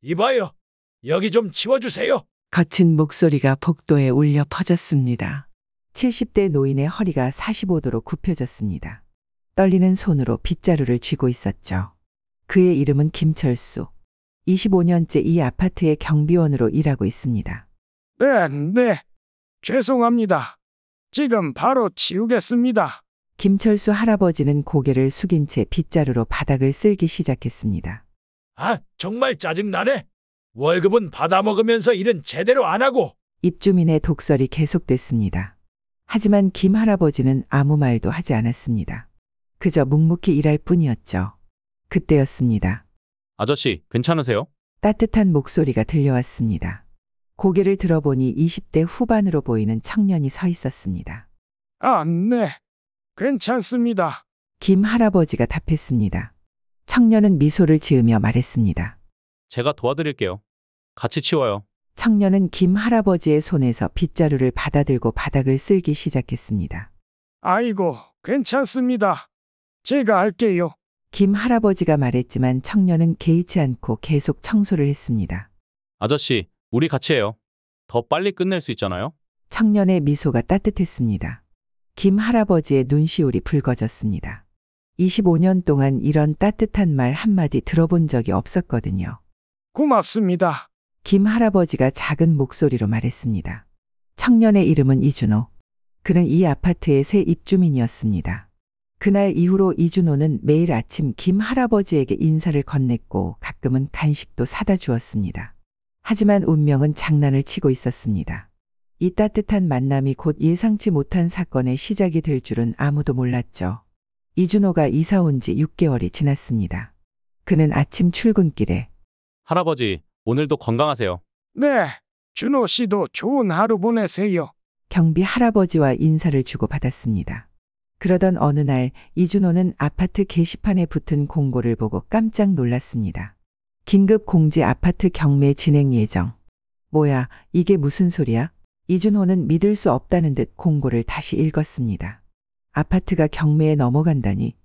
이봐요. 여기 좀 치워주세요. 거친 목소리가 복도에 울려 퍼졌습니다. 70대 노인의 허리가 45도로 굽혀졌습니다. 떨리는 손으로 빗자루를 쥐고 있었죠. 그의 이름은 김철수. 25년째 이 아파트의 경비원으로 일하고 있습니다. 네. 죄송합니다. 지금 바로 치우겠습니다. 김철수 할아버지는 고개를 숙인 채 빗자루로 바닥을 쓸기 시작했습니다. 아, 정말 짜증나네. 월급은 받아먹으면서 일은 제대로 안 하고. 입주민의 독설이 계속됐습니다. 하지만 김 할아버지는 아무 말도 하지 않았습니다. 그저 묵묵히 일할 뿐이었죠. 그때였습니다. 아저씨, 괜찮으세요? 따뜻한 목소리가 들려왔습니다. 고개를 들어보니 20대 후반으로 보이는 청년이 서 있었습니다. 네. 괜찮습니다. 김 할아버지가 답했습니다. 청년은 미소를 지으며 말했습니다. 제가 도와드릴게요. 같이 치워요. 청년은 김 할아버지의 손에서 빗자루를 받아들고 바닥을 쓸기 시작했습니다. 아이고, 괜찮습니다. 제가 할게요. 김 할아버지가 말했지만 청년은 개의치 않고 계속 청소를 했습니다. 아저씨, 우리 같이 해요. 더 빨리 끝낼 수 있잖아요. 청년의 미소가 따뜻했습니다. 김 할아버지의 눈시울이 붉어졌습니다. 25년 동안 이런 따뜻한 말 한마디 들어본 적이 없었거든요. 고맙습니다. 김 할아버지가 작은 목소리로 말했습니다. 청년의 이름은 이준호. 그는 이 아파트의 새 입주민이었습니다. 그날 이후로 이준호는 매일 아침 김 할아버지에게 인사를 건넸고 가끔은 간식도 사다 주었습니다. 하지만 운명은 장난을 치고 있었습니다. 이 따뜻한 만남이 곧 예상치 못한 사건의 시작이 될 줄은 아무도 몰랐죠. 이준호가 이사 온 지 6개월이 지났습니다. 그는 아침 출근길에 할아버지, 오늘도 건강하세요. 네. 준호 씨도 좋은 하루 보내세요. 경비 할아버지와 인사를 주고받았습니다. 그러던 어느 날 이준호는 아파트 게시판에 붙은 공고를 보고 깜짝 놀랐습니다. 긴급 공지 아파트 경매 진행 예정. 뭐야, 이게 무슨 소리야? 이준호는 믿을 수 없다는 듯 공고를 다시 읽었습니다. 아파트가 경매에 넘어간다니.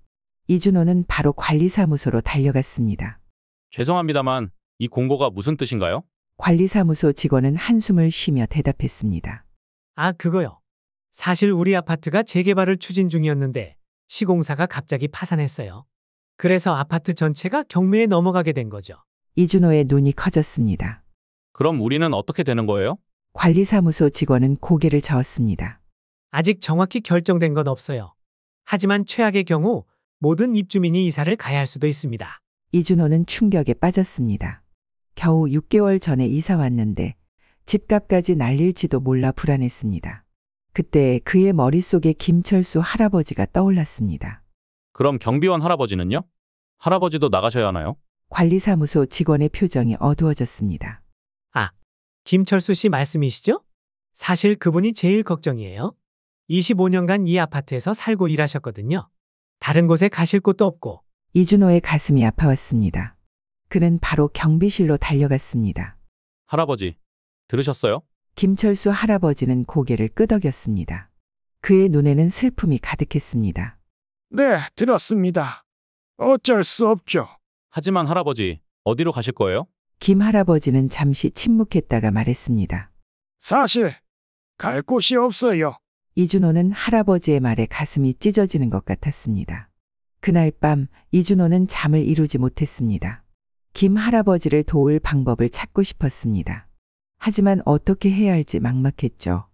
이준호는 바로 관리사무소로 달려갔습니다. 죄송합니다만 이 공고가 무슨 뜻인가요? 관리사무소 직원은 한숨을 쉬며 대답했습니다. 그거요. 사실 우리 아파트가 재개발을 추진 중이었는데 시공사가 갑자기 파산했어요. 그래서 아파트 전체가 경매에 넘어가게 된 거죠. 이준호의 눈이 커졌습니다. 그럼 우리는 어떻게 되는 거예요? 관리사무소 직원은 고개를 저었습니다. 아직 정확히 결정된 건 없어요. 하지만 최악의 경우 모든 입주민이 이사를 가야 할 수도 있습니다. 이준호는 충격에 빠졌습니다. 겨우 6개월 전에 이사 왔는데 집값까지 날릴지도 몰라 불안했습니다. 그때 그의 머릿속에 김철수 할아버지가 떠올랐습니다. 그럼 경비원 할아버지는요? 할아버지도 나가셔야 하나요? 관리사무소 직원의 표정이 어두워졌습니다. 김철수 씨 말씀이시죠? 사실 그분이 제일 걱정이에요. 25년간 이 아파트에서 살고 일하셨거든요. 다른 곳에 가실 곳도 없고. 이준호의 가슴이 아파왔습니다. 그는 바로 경비실로 달려갔습니다. 할아버지, 들으셨어요? 김철수 할아버지는 고개를 끄덕였습니다. 그의 눈에는 슬픔이 가득했습니다. 네, 들었습니다. 어쩔 수 없죠. 하지만 할아버지, 어디로 가실 거예요? 김 할아버지는 잠시 침묵했다가 말했습니다. 사실 갈 곳이 없어요. 이준호는 할아버지의 말에 가슴이 찢어지는 것 같았습니다. 그날 밤 이준호는 잠을 이루지 못했습니다. 김 할아버지를 도울 방법을 찾고 싶었습니다. 하지만 어떻게 해야 할지 막막했죠.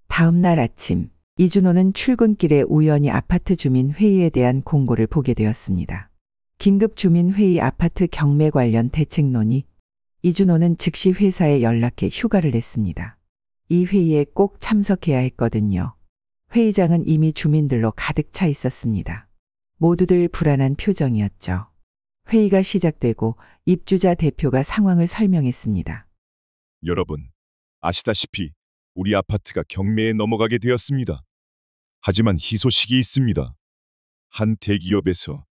다음 날 아침 이준호는 출근길에 우연히 아파트 주민 회의에 대한 공고를 보게 되었습니다. 긴급 주민 회의 아파트 경매 관련 대책 논의. 이준호는 즉시 회사에 연락해 휴가를 냈습니다. 이 회의에 꼭 참석해야 했거든요. 회의장은 이미 주민들로 가득 차 있었습니다. 모두들 불안한 표정이었죠. 회의가 시작되고 입주자 대표가 상황을 설명했습니다. 여러분, 아시다시피 우리 아파트가 경매에 넘어가게 되었습니다. 하지만 희소식이 있습니다. 한 대기업에서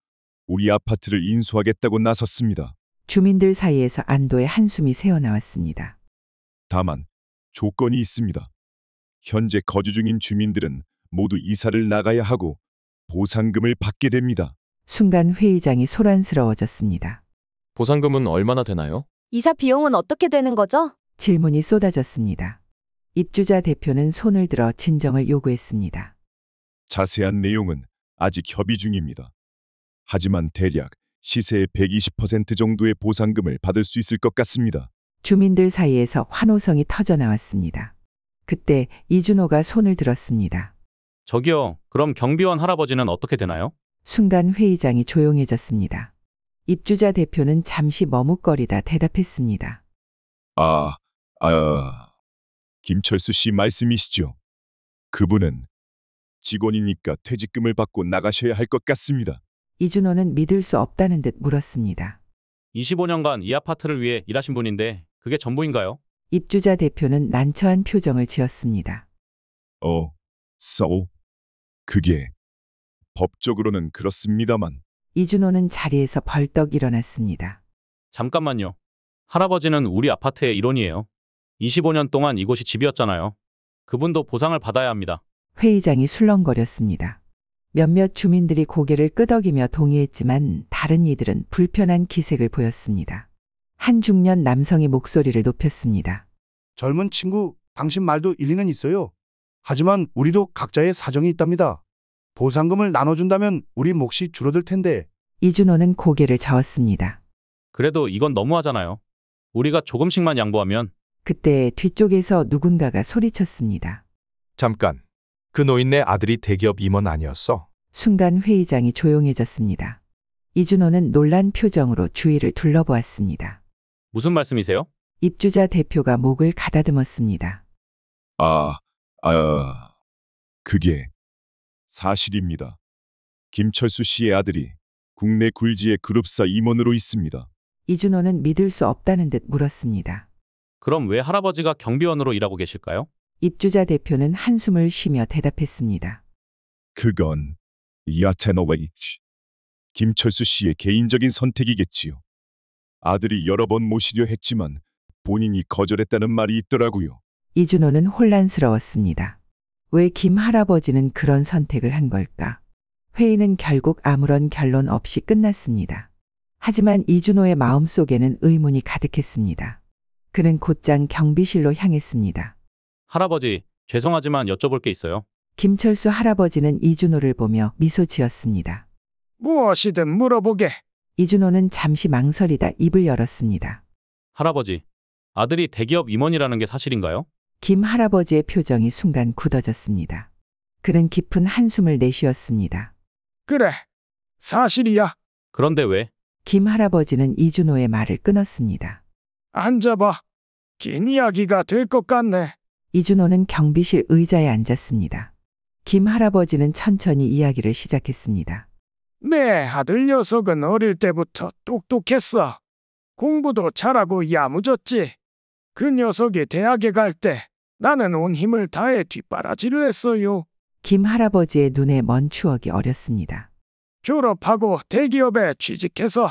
우리 아파트를 인수하겠다고 나섰습니다. 주민들 사이에서 안도의 한숨이 새어나왔습니다. 다만 조건이 있습니다. 현재 거주 중인 주민들은 모두 이사를 나가야 하고 보상금을 받게 됩니다. 순간 회의장이 소란스러워졌습니다. 보상금은 얼마나 되나요? 이사 비용은 어떻게 되는 거죠? 질문이 쏟아졌습니다. 입주자 대표는 손을 들어 진정을 요구했습니다. 자세한 내용은 아직 협의 중입니다. 하지만 대략 시세의 120% 정도의 보상금을 받을 수 있을 것 같습니다. 주민들 사이에서 환호성이 터져 나왔습니다. 그때 이준호가 손을 들었습니다. 저기요, 그럼 경비원 할아버지는 어떻게 되나요? 순간 회의장이 조용해졌습니다. 입주자 대표는 잠시 머뭇거리다 대답했습니다. 김철수 씨 말씀이시죠? 그분은 직원이니까 퇴직금을 받고 나가셔야 할 것 같습니다. 이준호는 믿을 수 없다는 듯 물었습니다. 25년간 이 아파트를 위해 일하신 분인데 그게 전부인가요? 입주자 대표는 난처한 표정을 지었습니다. 그게 법적으로는 그렇습니다만 이준호는 자리에서 벌떡 일어났습니다. 잠깐만요. 할아버지는 우리 아파트의 일원이에요. 25년 동안 이곳이 집이었잖아요. 그분도 보상을 받아야 합니다. 회의장이 술렁거렸습니다. 몇몇 주민들이 고개를 끄덕이며 동의했지만 다른 이들은 불편한 기색을 보였습니다. 한 중년 남성이 목소리를 높였습니다. 젊은 친구, 당신 말도 일리는 있어요. 하지만 우리도 각자의 사정이 있답니다. 보상금을 나눠준다면 우리 몫이 줄어들 텐데. 이준호는 고개를 저었습니다. 그래도 이건 너무하잖아요. 우리가 조금씩만 양보하면. 그때 뒤쪽에서 누군가가 소리쳤습니다. 잠깐. 그 노인네 아들이 대기업 임원 아니었어? 순간 회의장이 조용해졌습니다. 이준호는 놀란 표정으로 주위를 둘러보았습니다. 무슨 말씀이세요? 입주자 대표가 목을 가다듬었습니다. 그게 사실입니다. 김철수 씨의 아들이 국내 굴지의 그룹사 임원으로 있습니다. 이준호는 믿을 수 없다는 듯 물었습니다. 그럼 왜 할아버지가 경비원으로 일하고 계실까요? 입주자 대표는 한숨을 쉬며 대답했습니다. 그건 야테노웨이치 김철수 씨의 개인적인 선택이겠지요. 아들이 여러 번 모시려 했지만 본인이 거절했다는 말이 있더라고요. 이준호는 혼란스러웠습니다. 왜 김 할아버지는 그런 선택을 한 걸까? 회의는 결국 아무런 결론 없이 끝났습니다. 하지만 이준호의 마음속에는 의문이 가득했습니다. 그는 곧장 경비실로 향했습니다. 할아버지, 죄송하지만 여쭤볼 게 있어요. 김철수 할아버지는 이준호를 보며 미소 지었습니다. 무엇이든 물어보게. 이준호는 잠시 망설이다 입을 열었습니다. 할아버지, 아들이 대기업 임원이라는 게 사실인가요? 김 할아버지의 표정이 순간 굳어졌습니다. 그는 깊은 한숨을 내쉬었습니다. 그래, 사실이야. 그런데 왜? 김 할아버지는 이준호의 말을 끊었습니다. 앉아봐. 긴 이야기가 될 것 같네. 이준호는 경비실 의자에 앉았습니다. 김 할아버지는 천천히 이야기를 시작했습니다. 내 아들 녀석은 어릴 때부터 똑똑했어. 공부도 잘하고 야무졌지. 그 녀석이 대학에 갈 때 나는 온 힘을 다해 뒷바라지를 했어요. 김 할아버지의 눈에 먼 추억이 어렸습니다. 졸업하고 대기업에 취직해서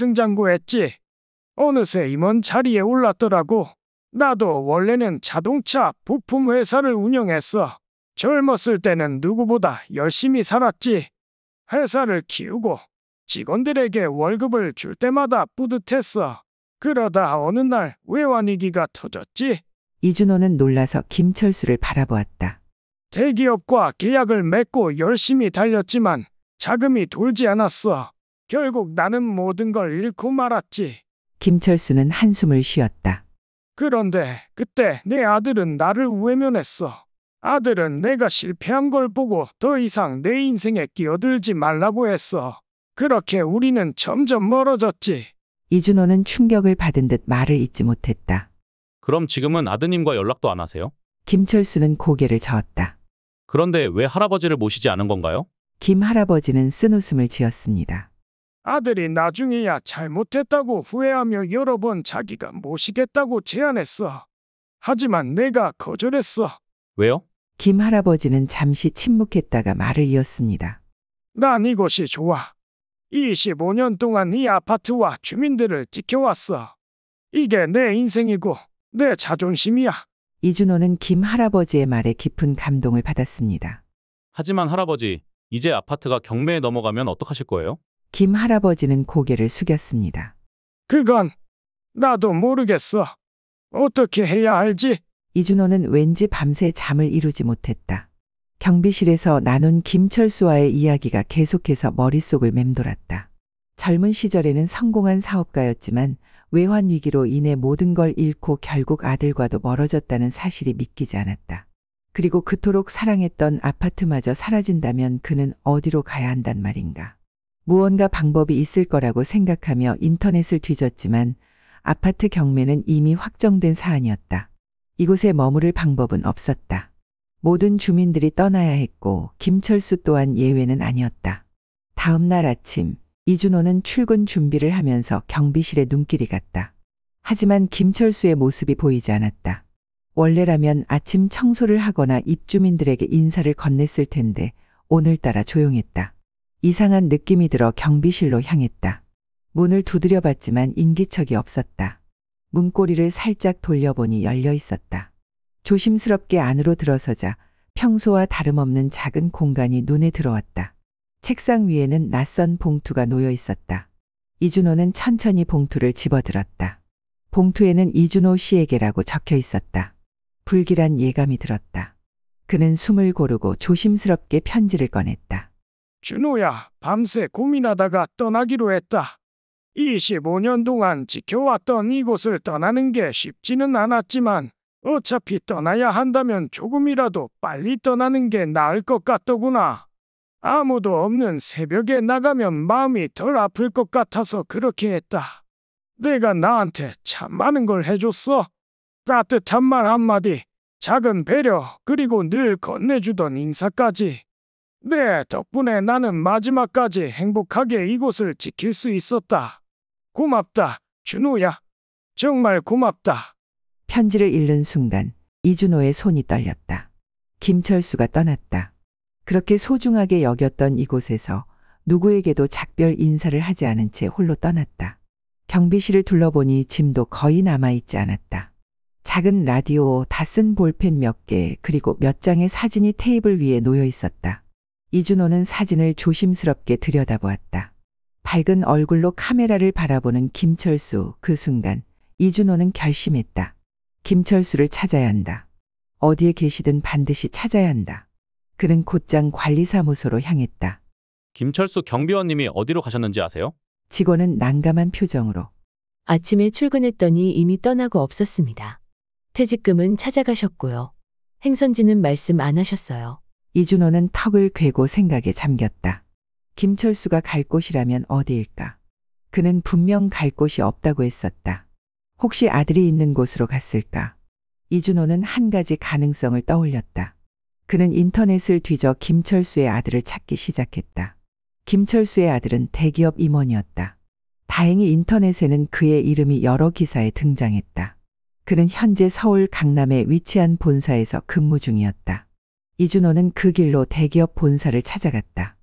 승승장구했지. 어느새 임원 자리에 올랐더라고. 나도 원래는 자동차 부품 회사를 운영했어. 젊었을 때는 누구보다 열심히 살았지. 회사를 키우고 직원들에게 월급을 줄 때마다 뿌듯했어. 그러다 어느 날 외환위기가 터졌지. 이준호는 놀라서 김철수를 바라보았다. 대기업과 계약을 맺고 열심히 달렸지만 자금이 돌지 않았어. 결국 나는 모든 걸 잃고 말았지. 김철수는 한숨을 쉬었다. 그런데 그때 내 아들은 나를 외면했어. 아들은 내가 실패한 걸 보고 더 이상 내 인생에 끼어들지 말라고 했어. 그렇게 우리는 점점 멀어졌지. 이준호는 충격을 받은 듯 말을 잇지 못했다. 그럼 지금은 아드님과 연락도 안 하세요? 김철수는 고개를 저었다. 그런데 왜 할아버지를 모시지 않은 건가요? 김 할아버지는 쓴웃음을 지었습니다. 아들이 나중에야 잘못했다고 후회하며 여러 번 자기가 모시겠다고 제안했어. 하지만 내가 거절했어. 왜요? 김 할아버지는 잠시 침묵했다가 말을 이었습니다. 난 이곳이 좋아. 25년 동안 이 아파트와 주민들을 지켜왔어. 이게 내 인생이고 내 자존심이야. 이준호는 김 할아버지의 말에 깊은 감동을 받았습니다. 하지만 할아버지, 이제 아파트가 경매에 넘어가면 어떡하실 거예요? 김 할아버지는 고개를 숙였습니다. 그건 나도 모르겠어. 어떻게 해야 할지. 이준호는 왠지 밤새 잠을 이루지 못했다. 경비실에서 나눈 김철수와의 이야기가 계속해서 머릿속을 맴돌았다. 젊은 시절에는 성공한 사업가였지만 외환 위기로 인해 모든 걸 잃고 결국 아들과도 멀어졌다는 사실이 믿기지 않았다. 그리고 그토록 사랑했던 아파트마저 사라진다면 그는 어디로 가야 한단 말인가. 무언가 방법이 있을 거라고 생각하며 인터넷을 뒤졌지만 아파트 경매는 이미 확정된 사안이었다. 이곳에 머무를 방법은 없었다. 모든 주민들이 떠나야 했고 김철수 또한 예외는 아니었다. 다음 날 아침 이준호는 출근 준비를 하면서 경비실에 눈길이 갔다. 하지만 김철수의 모습이 보이지 않았다. 원래라면 아침 청소를 하거나 입주민들에게 인사를 건넸을 텐데 오늘따라 조용했다. 이상한 느낌이 들어 경비실로 향했다. 문을 두드려봤지만 인기척이 없었다. 문고리를 살짝 돌려보니 열려 있었다. 조심스럽게 안으로 들어서자 평소와 다름없는 작은 공간이 눈에 들어왔다. 책상 위에는 낯선 봉투가 놓여 있었다. 이준호는 천천히 봉투를 집어들었다. 봉투에는 이준호 씨에게라고 적혀 있었다. 불길한 예감이 들었다. 그는 숨을 고르고 조심스럽게 편지를 꺼냈다. 준호야, 밤새 고민하다가 떠나기로 했다. 25년 동안 지켜왔던 이곳을 떠나는 게 쉽지는 않았지만 어차피 떠나야 한다면 조금이라도 빨리 떠나는 게 나을 것 같더구나. 아무도 없는 새벽에 나가면 마음이 덜 아플 것 같아서 그렇게 했다. 내가 나한테 참 많은 걸 해줬어. 따뜻한 말 한마디, 작은 배려, 그리고 늘 건네주던 인사까지. 네 덕분에 나는 마지막까지 행복하게 이곳을 지킬 수 있었다. 고맙다, 준호야. 정말 고맙다. 편지를 읽는 순간 이준호의 손이 떨렸다. 김철수가 떠났다. 그렇게 소중하게 여겼던 이곳에서 누구에게도 작별 인사를 하지 않은 채 홀로 떠났다. 경비실을 둘러보니 짐도 거의 남아있지 않았다. 작은 라디오, 다 쓴 볼펜 몇 개, 그리고 몇 장의 사진이 테이블 위에 놓여 있었다. 이준호는 사진을 조심스럽게 들여다보았다. 밝은 얼굴로 카메라를 바라보는 김철수. 그 순간 이준호는 결심했다. 김철수를 찾아야 한다. 어디에 계시든 반드시 찾아야 한다. 그는 곧장 관리사무소로 향했다. 김철수 경비원님이 어디로 가셨는지 아세요? 직원은 난감한 표정으로 아침에 출근했더니 이미 떠나고 없었습니다. 퇴직금은 찾아가셨고요. 행선지는 말씀 안 하셨어요. 이준호는 턱을 괴고 생각에 잠겼다. 김철수가 갈 곳이라면 어디일까? 그는 분명 갈 곳이 없다고 했었다. 혹시 아들이 있는 곳으로 갔을까? 이준호는 한 가지 가능성을 떠올렸다. 그는 인터넷을 뒤져 김철수의 아들을 찾기 시작했다. 김철수의 아들은 대기업 임원이었다. 다행히 인터넷에는 그의 이름이 여러 기사에 등장했다. 그는 현재 서울 강남에 위치한 본사에서 근무 중이었다. 이준호는 그 길로 대기업 본사를 찾아갔다.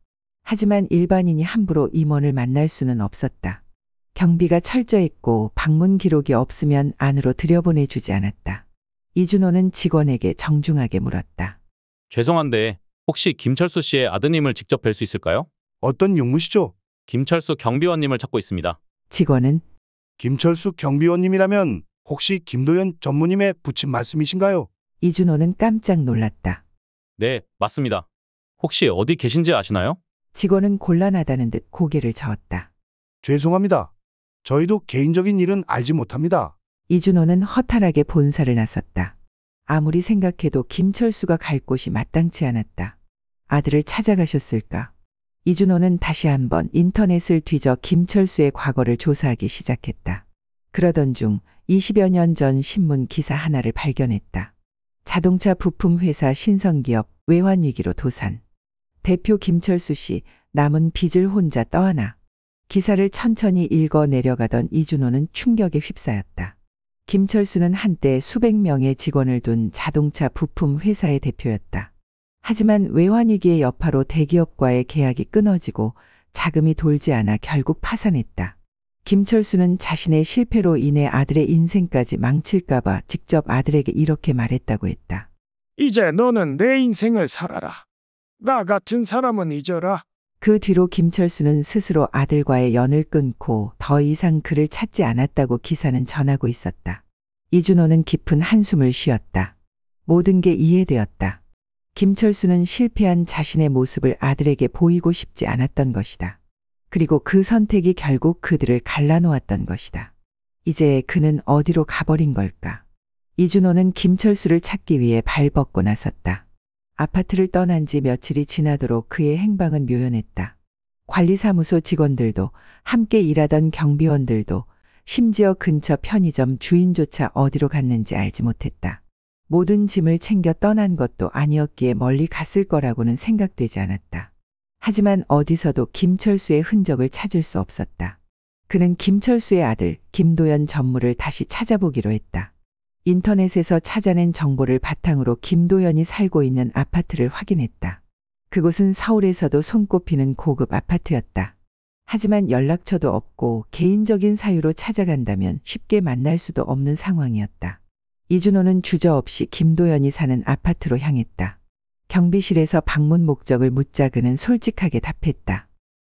하지만 일반인이 함부로 임원을 만날 수는 없었다. 경비가 철저했고 방문 기록이 없으면 안으로 들여보내주지 않았다. 이준호는 직원에게 정중하게 물었다. 죄송한데 혹시 김철수 씨의 아드님을 직접 뵐 수 있을까요? 어떤 용무시죠? 김철수 경비원님을 찾고 있습니다. 직원은 김철수 경비원님이라면 혹시 김도연 전무님의 부친 말씀이신가요? 이준호는 깜짝 놀랐다. 네, 맞습니다. 혹시 어디 계신지 아시나요? 직원은 곤란하다는 듯 고개를 저었다. 죄송합니다. 저희도 개인적인 일은 알지 못합니다. 이준호는 허탈하게 본사를 나섰다. 아무리 생각해도 김철수가 갈 곳이 마땅치 않았다. 아들을 찾아가셨을까? 이준호는 다시 한번 인터넷을 뒤져 김철수의 과거를 조사하기 시작했다. 그러던 중 20여 년 전 신문 기사 하나를 발견했다. 자동차 부품 회사 신성기업 외환위기로 도산. 대표 김철수 씨 남은 빚을 혼자 떠안아. 기사를 천천히 읽어 내려가던 이준호는 충격에 휩싸였다. 김철수는 한때 수백 명의 직원을 둔 자동차 부품 회사의 대표였다. 하지만 외환위기의 여파로 대기업과의 계약이 끊어지고 자금이 돌지 않아 결국 파산했다. 김철수는 자신의 실패로 인해 아들의 인생까지 망칠까봐 직접 아들에게 이렇게 말했다고 했다. 이제 너는 내 인생을 살아라. 나 같은 사람은 잊어라. 그 뒤로 김철수는 스스로 아들과의 연을 끊고 더 이상 그를 찾지 않았다고 기사는 전하고 있었다. 이준호는 깊은 한숨을 쉬었다. 모든 게 이해되었다. 김철수는 실패한 자신의 모습을 아들에게 보이고 싶지 않았던 것이다. 그리고 그 선택이 결국 그들을 갈라놓았던 것이다. 이제 그는 어디로 가버린 걸까? 이준호는 김철수를 찾기 위해 발벗고 나섰다. 아파트를 떠난 지 며칠이 지나도록 그의 행방은 묘연했다. 관리사무소 직원들도, 함께 일하던 경비원들도, 심지어 근처 편의점 주인조차 어디로 갔는지 알지 못했다. 모든 짐을 챙겨 떠난 것도 아니었기에 멀리 갔을 거라고는 생각되지 않았다. 하지만 어디서도 김철수의 흔적을 찾을 수 없었다. 그는 김철수의 아들 김도연 전무를 다시 찾아보기로 했다. 인터넷에서 찾아낸 정보를 바탕으로 김도연이 살고 있는 아파트를 확인했다. 그곳은 서울에서도 손꼽히는 고급 아파트였다. 하지만 연락처도 없고 개인적인 사유로 찾아간다면 쉽게 만날 수도 없는 상황이었다. 이준호는 주저없이 김도연이 사는 아파트로 향했다. 경비실에서 방문 목적을 묻자 그는 솔직하게 답했다.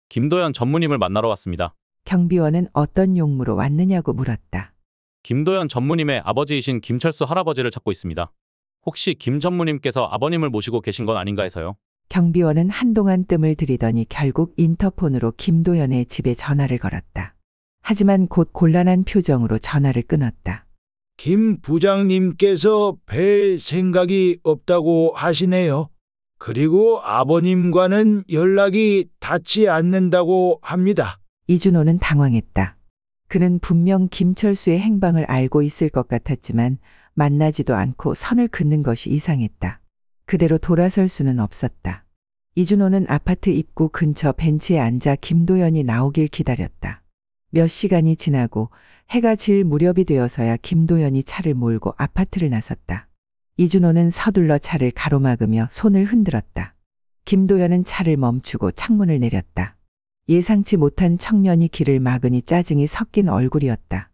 김도연 전무님을 만나러 왔습니다. 경비원은 어떤 용무로 왔느냐고 물었다. 김도연 전무님의 아버지이신 김철수 할아버지를 찾고 있습니다. 혹시 김 전무님께서 아버님을 모시고 계신 건 아닌가 해서요. 경비원은 한동안 뜸을 들이더니 결국 인터폰으로 김도연의 집에 전화를 걸었다. 하지만 곧 곤란한 표정으로 전화를 끊었다. 김 부장님께서 뵐 생각이 없다고 하시네요. 그리고 아버님과는 연락이 닿지 않는다고 합니다. 이준호는 당황했다. 그는 분명 김철수의 행방을 알고 있을 것 같았지만 만나지도 않고 선을 긋는 것이 이상했다. 그대로 돌아설 수는 없었다. 이준호는 아파트 입구 근처 벤치에 앉아 김도연이 나오길 기다렸다. 몇 시간이 지나고 해가 질 무렵이 되어서야 김도연이 차를 몰고 아파트를 나섰다. 이준호는 서둘러 차를 가로막으며 손을 흔들었다. 김도연은 차를 멈추고 창문을 내렸다. 예상치 못한 청년이 길을 막으니 짜증이 섞인 얼굴이었다.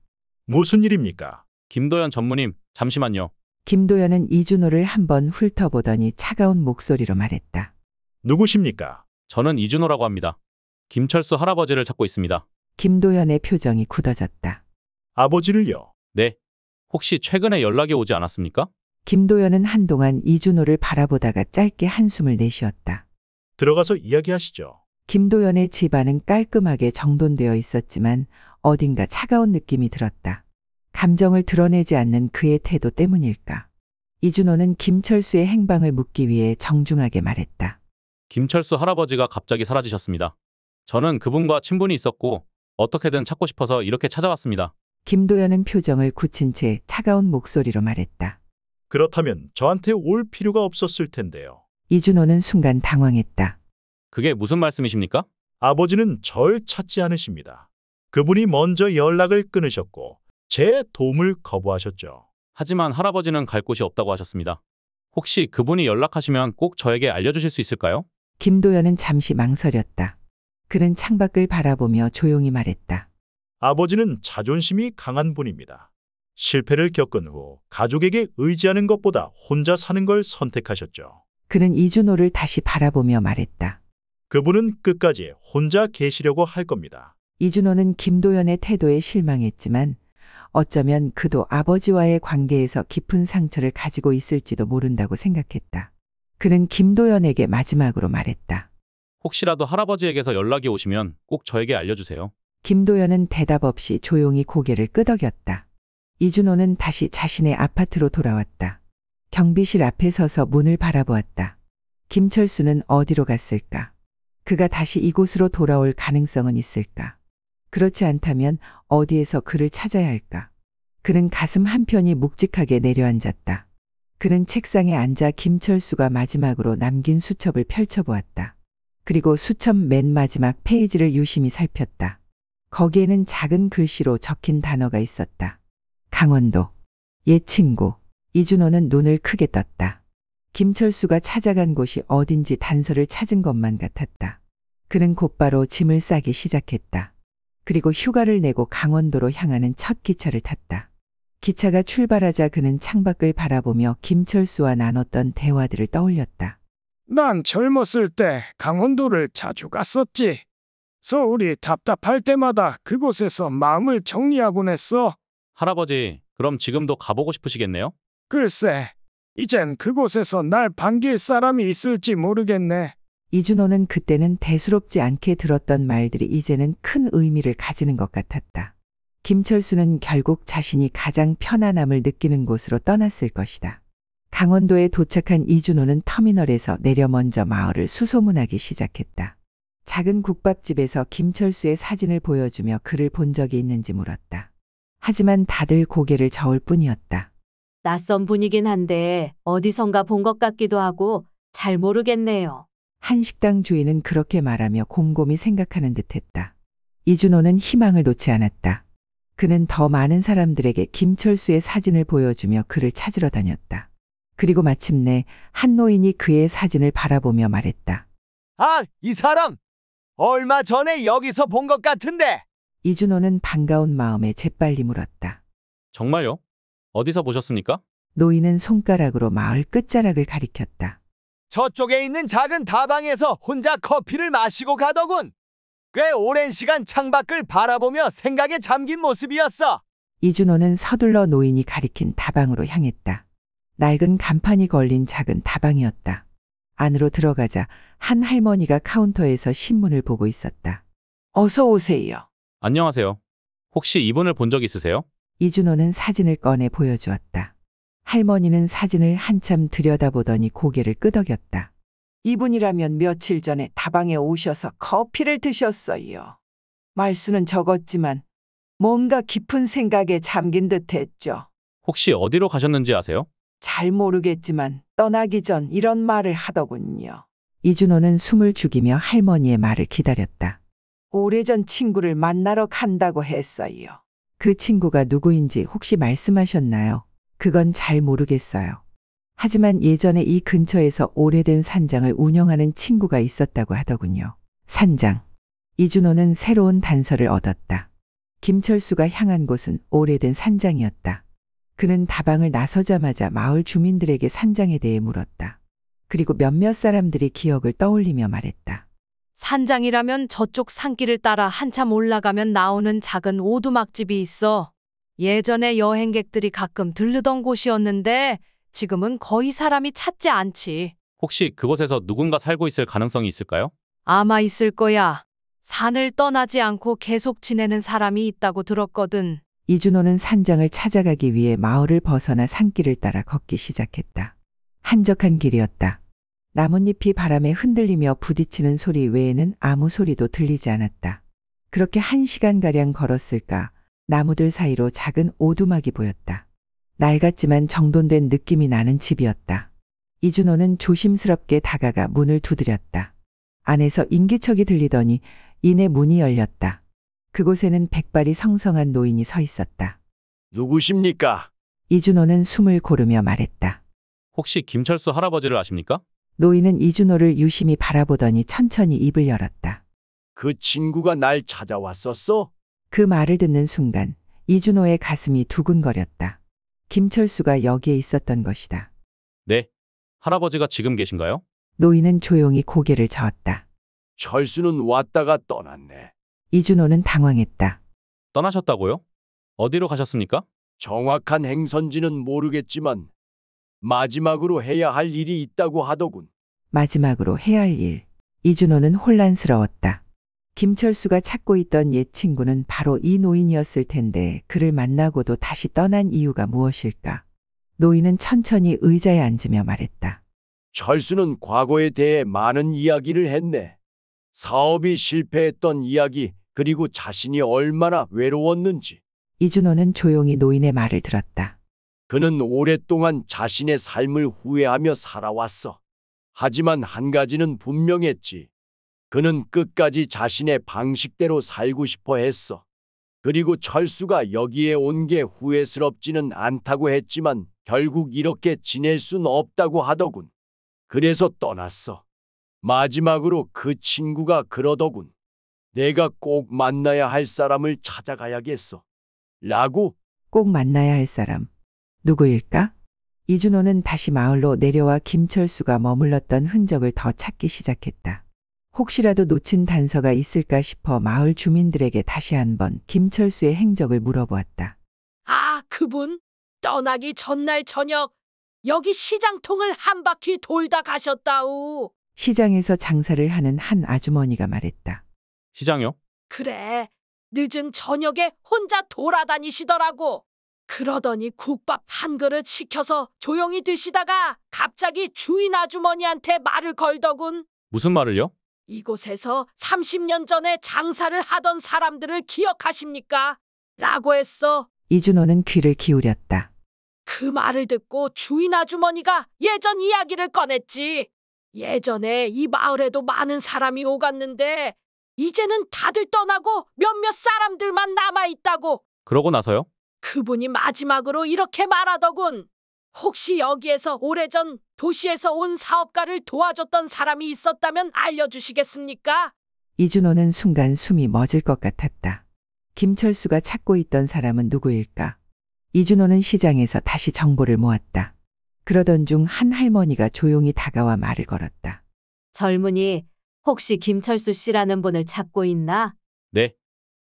무슨 일입니까? 김도연 전무님, 잠시만요. 김도연은 이준호를 한번 훑어보더니 차가운 목소리로 말했다. 누구십니까? 저는 이준호라고 합니다. 김철수 할아버지를 찾고 있습니다. 김도연의 표정이 굳어졌다. 아버지를요? 네. 혹시 최근에 연락이 오지 않았습니까? 김도연은 한동안 이준호를 바라보다가 짧게 한숨을 내쉬었다. 들어가서 이야기하시죠. 김도연의 집안은 깔끔하게 정돈되어 있었지만 어딘가 차가운 느낌이 들었다. 감정을 드러내지 않는 그의 태도 때문일까? 이준호는 김철수의 행방을 묻기 위해 정중하게 말했다. 김철수 할아버지가 갑자기 사라지셨습니다. 저는 그분과 친분이 있었고 어떻게든 찾고 싶어서 이렇게 찾아왔습니다. 김도연은 표정을 굳힌 채 차가운 목소리로 말했다. 그렇다면 저한테 올 필요가 없었을 텐데요. 이준호는 순간 당황했다. 그게 무슨 말씀이십니까? 아버지는 절 찾지 않으십니다. 그분이 먼저 연락을 끊으셨고 제 도움을 거부하셨죠. 하지만 할아버지는 갈 곳이 없다고 하셨습니다. 혹시 그분이 연락하시면 꼭 저에게 알려주실 수 있을까요? 김도연은 잠시 망설였다. 그는 창밖을 바라보며 조용히 말했다. 아버지는 자존심이 강한 분입니다. 실패를 겪은 후 가족에게 의지하는 것보다 혼자 사는 걸 선택하셨죠. 그는 이준호를 다시 바라보며 말했다. 그분은 끝까지 혼자 계시려고 할 겁니다. 이준호는 김도연의 태도에 실망했지만 어쩌면 그도 아버지와의 관계에서 깊은 상처를 가지고 있을지도 모른다고 생각했다. 그는 김도연에게 마지막으로 말했다. 혹시라도 할아버지에게서 연락이 오시면 꼭 저에게 알려주세요. 김도연은 대답 없이 조용히 고개를 끄덕였다. 이준호는 다시 자신의 아파트로 돌아왔다. 경비실 앞에 서서 문을 바라보았다. 김철수는 어디로 갔을까? 그가 다시 이곳으로 돌아올 가능성은 있을까? 그렇지 않다면 어디에서 그를 찾아야 할까? 그는 가슴 한편이 묵직하게 내려앉았다. 그는 책상에 앉아 김철수가 마지막으로 남긴 수첩을 펼쳐보았다. 그리고 수첩 맨 마지막 페이지를 유심히 살폈다. 거기에는 작은 글씨로 적힌 단어가 있었다. 강원도. 옛 친구. 이준호는 눈을 크게 떴다. 김철수가 찾아간 곳이 어딘지 단서를 찾은 것만 같았다. 그는 곧바로 짐을 싸기 시작했다. 그리고 휴가를 내고 강원도로 향하는 첫 기차를 탔다. 기차가 출발하자 그는 창밖을 바라보며 김철수와 나눴던 대화들을 떠올렸다. 난 젊었을 때 강원도를 자주 갔었지. 서울이 답답할 때마다 그곳에서 마음을 정리하곤 했어. 할아버지, 그럼 지금도 가보고 싶으시겠네요? 글쎄, 이젠 그곳에서 날 반길 사람이 있을지 모르겠네. 이준호는 그때는 대수롭지 않게 들었던 말들이 이제는 큰 의미를 가지는 것 같았다. 김철수는 결국 자신이 가장 편안함을 느끼는 곳으로 떠났을 것이다. 강원도에 도착한 이준호는 터미널에서 내려 먼저 마을을 수소문하기 시작했다. 작은 국밥집에서 김철수의 사진을 보여주며 그를 본 적이 있는지 물었다. 하지만 다들 고개를 저을 뿐이었다. 낯선 분이긴 한데 어디선가 본 것 같기도 하고 잘 모르겠네요. 한 식당 주인은 그렇게 말하며 곰곰이 생각하는 듯했다. 이준호는 희망을 놓지 않았다. 그는 더 많은 사람들에게 김철수의 사진을 보여주며 그를 찾으러 다녔다. 그리고 마침내 한 노인이 그의 사진을 바라보며 말했다. 아, 이 사람! 얼마 전에 여기서 본 것 같은데! 이준호는 반가운 마음에 재빨리 물었다. 정말요? 어디서 보셨습니까? 노인은 손가락으로 마을 끝자락을 가리켰다. 저쪽에 있는 작은 다방에서 혼자 커피를 마시고 가더군. 꽤 오랜 시간 창밖을 바라보며 생각에 잠긴 모습이었어. 이준호는 서둘러 노인이 가리킨 다방으로 향했다. 낡은 간판이 걸린 작은 다방이었다. 안으로 들어가자 한 할머니가 카운터에서 신문을 보고 있었다. 어서 오세요. 안녕하세요. 혹시 이분을 본 적 있으세요? 이준호는 사진을 꺼내 보여주었다. 할머니는 사진을 한참 들여다보더니 고개를 끄덕였다. 이분이라면 며칠 전에 다방에 오셔서 커피를 드셨어요. 말수는 적었지만 뭔가 깊은 생각에 잠긴 듯했죠. 혹시 어디로 가셨는지 아세요? 잘 모르겠지만 떠나기 전 이런 말을 하더군요. 이준호는 숨을 죽이며 할머니의 말을 기다렸다. 오래전 친구를 만나러 간다고 했어요. 그 친구가 누구인지 혹시 말씀하셨나요? 그건 잘 모르겠어요. 하지만 예전에 이 근처에서 오래된 산장을 운영하는 친구가 있었다고 하더군요. 산장. 이준호는 새로운 단서를 얻었다. 김철수가 향한 곳은 오래된 산장이었다. 그는 다방을 나서자마자 마을 주민들에게 산장에 대해 물었다. 그리고 몇몇 사람들이 기억을 떠올리며 말했다. 산장이라면 저쪽 산길을 따라 한참 올라가면 나오는 작은 오두막집이 있어. 예전에 여행객들이 가끔 들르던 곳이었는데 지금은 거의 사람이 찾지 않지. 혹시 그곳에서 누군가 살고 있을 가능성이 있을까요? 아마 있을 거야. 산을 떠나지 않고 계속 지내는 사람이 있다고 들었거든. 이준호는 산장을 찾아가기 위해 마을을 벗어나 산길을 따라 걷기 시작했다. 한적한 길이었다. 나뭇잎이 바람에 흔들리며 부딪히는 소리 외에는 아무 소리도 들리지 않았다. 그렇게 1시간가량 걸었을까 나무들 사이로 작은 오두막이 보였다. 낡았지만 정돈된 느낌이 나는 집이었다. 이준호는 조심스럽게 다가가 문을 두드렸다. 안에서 인기척이 들리더니 이내 문이 열렸다. 그곳에는 백발이 성성한 노인이 서 있었다. 누구십니까? 이준호는 숨을 고르며 말했다. 혹시 김철수 할아버지를 아십니까? 노인은 이준호를 유심히 바라보더니 천천히 입을 열었다. 그 친구가 날 찾아왔었어? 그 말을 듣는 순간 이준호의 가슴이 두근거렸다. 김철수가 여기에 있었던 것이다. 네. 할아버지가 지금 계신가요? 노인은 조용히 고개를 저었다. 철수는 왔다가 떠났네. 이준호는 당황했다. 떠나셨다고요? 어디로 가셨습니까? 정확한 행선지는 모르겠지만 마지막으로 해야 할 일이 있다고 하더군. 마지막으로 해야 할 일. 이준호는 혼란스러웠다. 김철수가 찾고 있던 옛 친구는 바로 이 노인이었을 텐데 그를 만나고도 다시 떠난 이유가 무엇일까? 노인은 천천히 의자에 앉으며 말했다. 철수는 과거에 대해 많은 이야기를 했네. 사업이 실패했던 이야기, 그리고 자신이 얼마나 외로웠는지. 이준호는 조용히 노인의 말을 들었다. 그는 오랫동안 자신의 삶을 후회하며 살아왔어. 하지만 한 가지는 분명했지. 그는 끝까지 자신의 방식대로 살고 싶어 했어. 그리고 철수가 여기에 온 게 후회스럽지는 않다고 했지만 결국 이렇게 지낼 순 없다고 하더군. 그래서 떠났어. 마지막으로 그 친구가 그러더군. 내가 꼭 만나야 할 사람을 찾아가야겠어. 라고. 꼭 만나야 할 사람. 누구일까? 이준호는 다시 마을로 내려와 김철수가 머물렀던 흔적을 더 찾기 시작했다. 혹시라도 놓친 단서가 있을까 싶어 마을 주민들에게 다시 한번 김철수의 행적을 물어보았다. 아, 그분? 떠나기 전날 저녁 여기 시장통을 한 바퀴 돌다 가셨다우. 시장에서 장사를 하는 한 아주머니가 말했다. 시장요? 그래, 늦은 저녁에 혼자 돌아다니시더라고. 그러더니 국밥 한 그릇 시켜서 조용히 드시다가 갑자기 주인 아주머니한테 말을 걸더군. 무슨 말을요? 이곳에서 30년 전에 장사를 하던 사람들을 기억하십니까? 라고 했어. 이준호는 귀를 기울였다. 그 말을 듣고 주인 아주머니가 예전 이야기를 꺼냈지. 예전에 이 마을에도 많은 사람이 오갔는데 이제는 다들 떠나고 몇몇 사람들만 남아있다고. 그러고 나서요? 그분이 마지막으로 이렇게 말하더군. 혹시 여기에서 오래전 도시에서 온 사업가를 도와줬던 사람이 있었다면 알려주시겠습니까? 이준호는 순간 숨이 멎을 것 같았다. 김철수가 찾고 있던 사람은 누구일까? 이준호는 시장에서 다시 정보를 모았다. 그러던 중 한 할머니가 조용히 다가와 말을 걸었다. 젊은이, 혹시 김철수 씨라는 분을 찾고 있나? 네.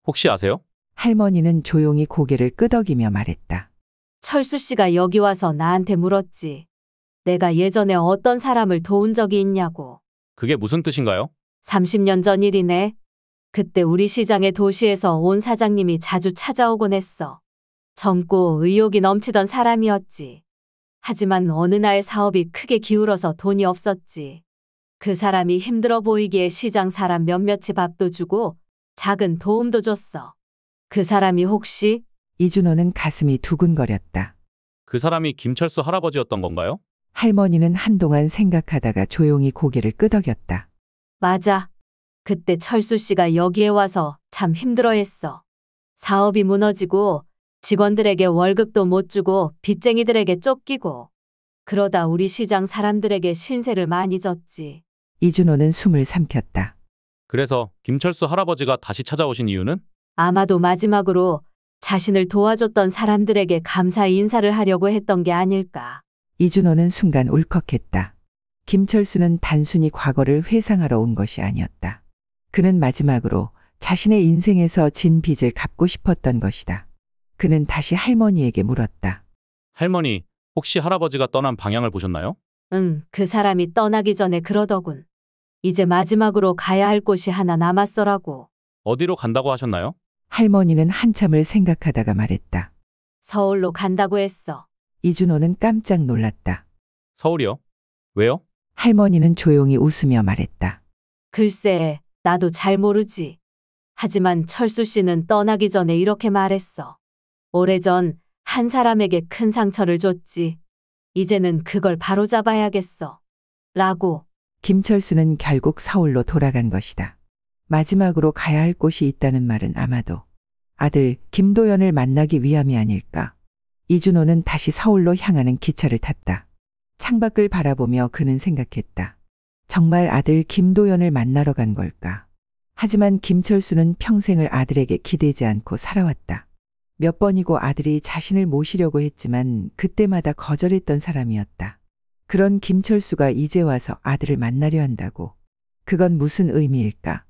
혹시 아세요? 할머니는 조용히 고개를 끄덕이며 말했다. 철수 씨가 여기 와서 나한테 물었지. 내가 예전에 어떤 사람을 도운 적이 있냐고. 그게 무슨 뜻인가요? 30년 전 일이네. 그때 우리 시장에 도시에서 온 사장님이 자주 찾아오곤 했어. 젊고 의욕이 넘치던 사람이었지. 하지만 어느 날 사업이 크게 기울어서 돈이 없었지. 그 사람이 힘들어 보이기에 시장 사람 몇몇이 밥도 주고 작은 도움도 줬어. 그 사람이 혹시? 이준호는 가슴이 두근거렸다. 그 사람이 김철수 할아버지였던 건가요? 할머니는 한동안 생각하다가 조용히 고개를 끄덕였다. 맞아. 그때 철수 씨가 여기에 와서 참 힘들어했어. 사업이 무너지고 직원들에게 월급도 못 주고 빚쟁이들에게 쫓기고 그러다 우리 시장 사람들에게 신세를 많이 졌지. 이준호는 숨을 삼켰다. 그래서 김철수 할아버지가 다시 찾아오신 이유는? 아마도 마지막으로 자신을 도와줬던 사람들에게 감사 인사를 하려고 했던 게 아닐까. 이준호는 순간 울컥했다. 김철수는 단순히 과거를 회상하러 온 것이 아니었다. 그는 마지막으로 자신의 인생에서 진 빚을 갚고 싶었던 것이다. 그는 다시 할머니에게 물었다. 할머니, 혹시 할아버지가 떠난 방향을 보셨나요? 응, 그 사람이 떠나기 전에 그러더군. 이제 마지막으로 가야 할 곳이 하나 남았어라고. 어디로 간다고 하셨나요? 할머니는 한참을 생각하다가 말했다. 서울로 간다고 했어. 이준호는 깜짝 놀랐다. 서울이요? 왜요? 할머니는 조용히 웃으며 말했다. 글쎄, 나도 잘 모르지. 하지만 철수 씨는 떠나기 전에 이렇게 말했어. 오래전 한 사람에게 큰 상처를 줬지. 이제는 그걸 바로잡아야겠어. 라고. 김철수는 결국 서울로 돌아간 것이다. 마지막으로 가야 할 곳이 있다는 말은 아마도 아들 김도연을 만나기 위함이 아닐까. 이준호는 다시 서울로 향하는 기차를 탔다. 창밖을 바라보며 그는 생각했다. 정말 아들 김도연을 만나러 간 걸까? 하지만 김철수는 평생을 아들에게 기대지 않고 살아왔다. 몇 번이고 아들이 자신을 모시려고 했지만 그때마다 거절했던 사람이었다. 그런 김철수가 이제 와서 아들을 만나려 한다고. 그건 무슨 의미일까?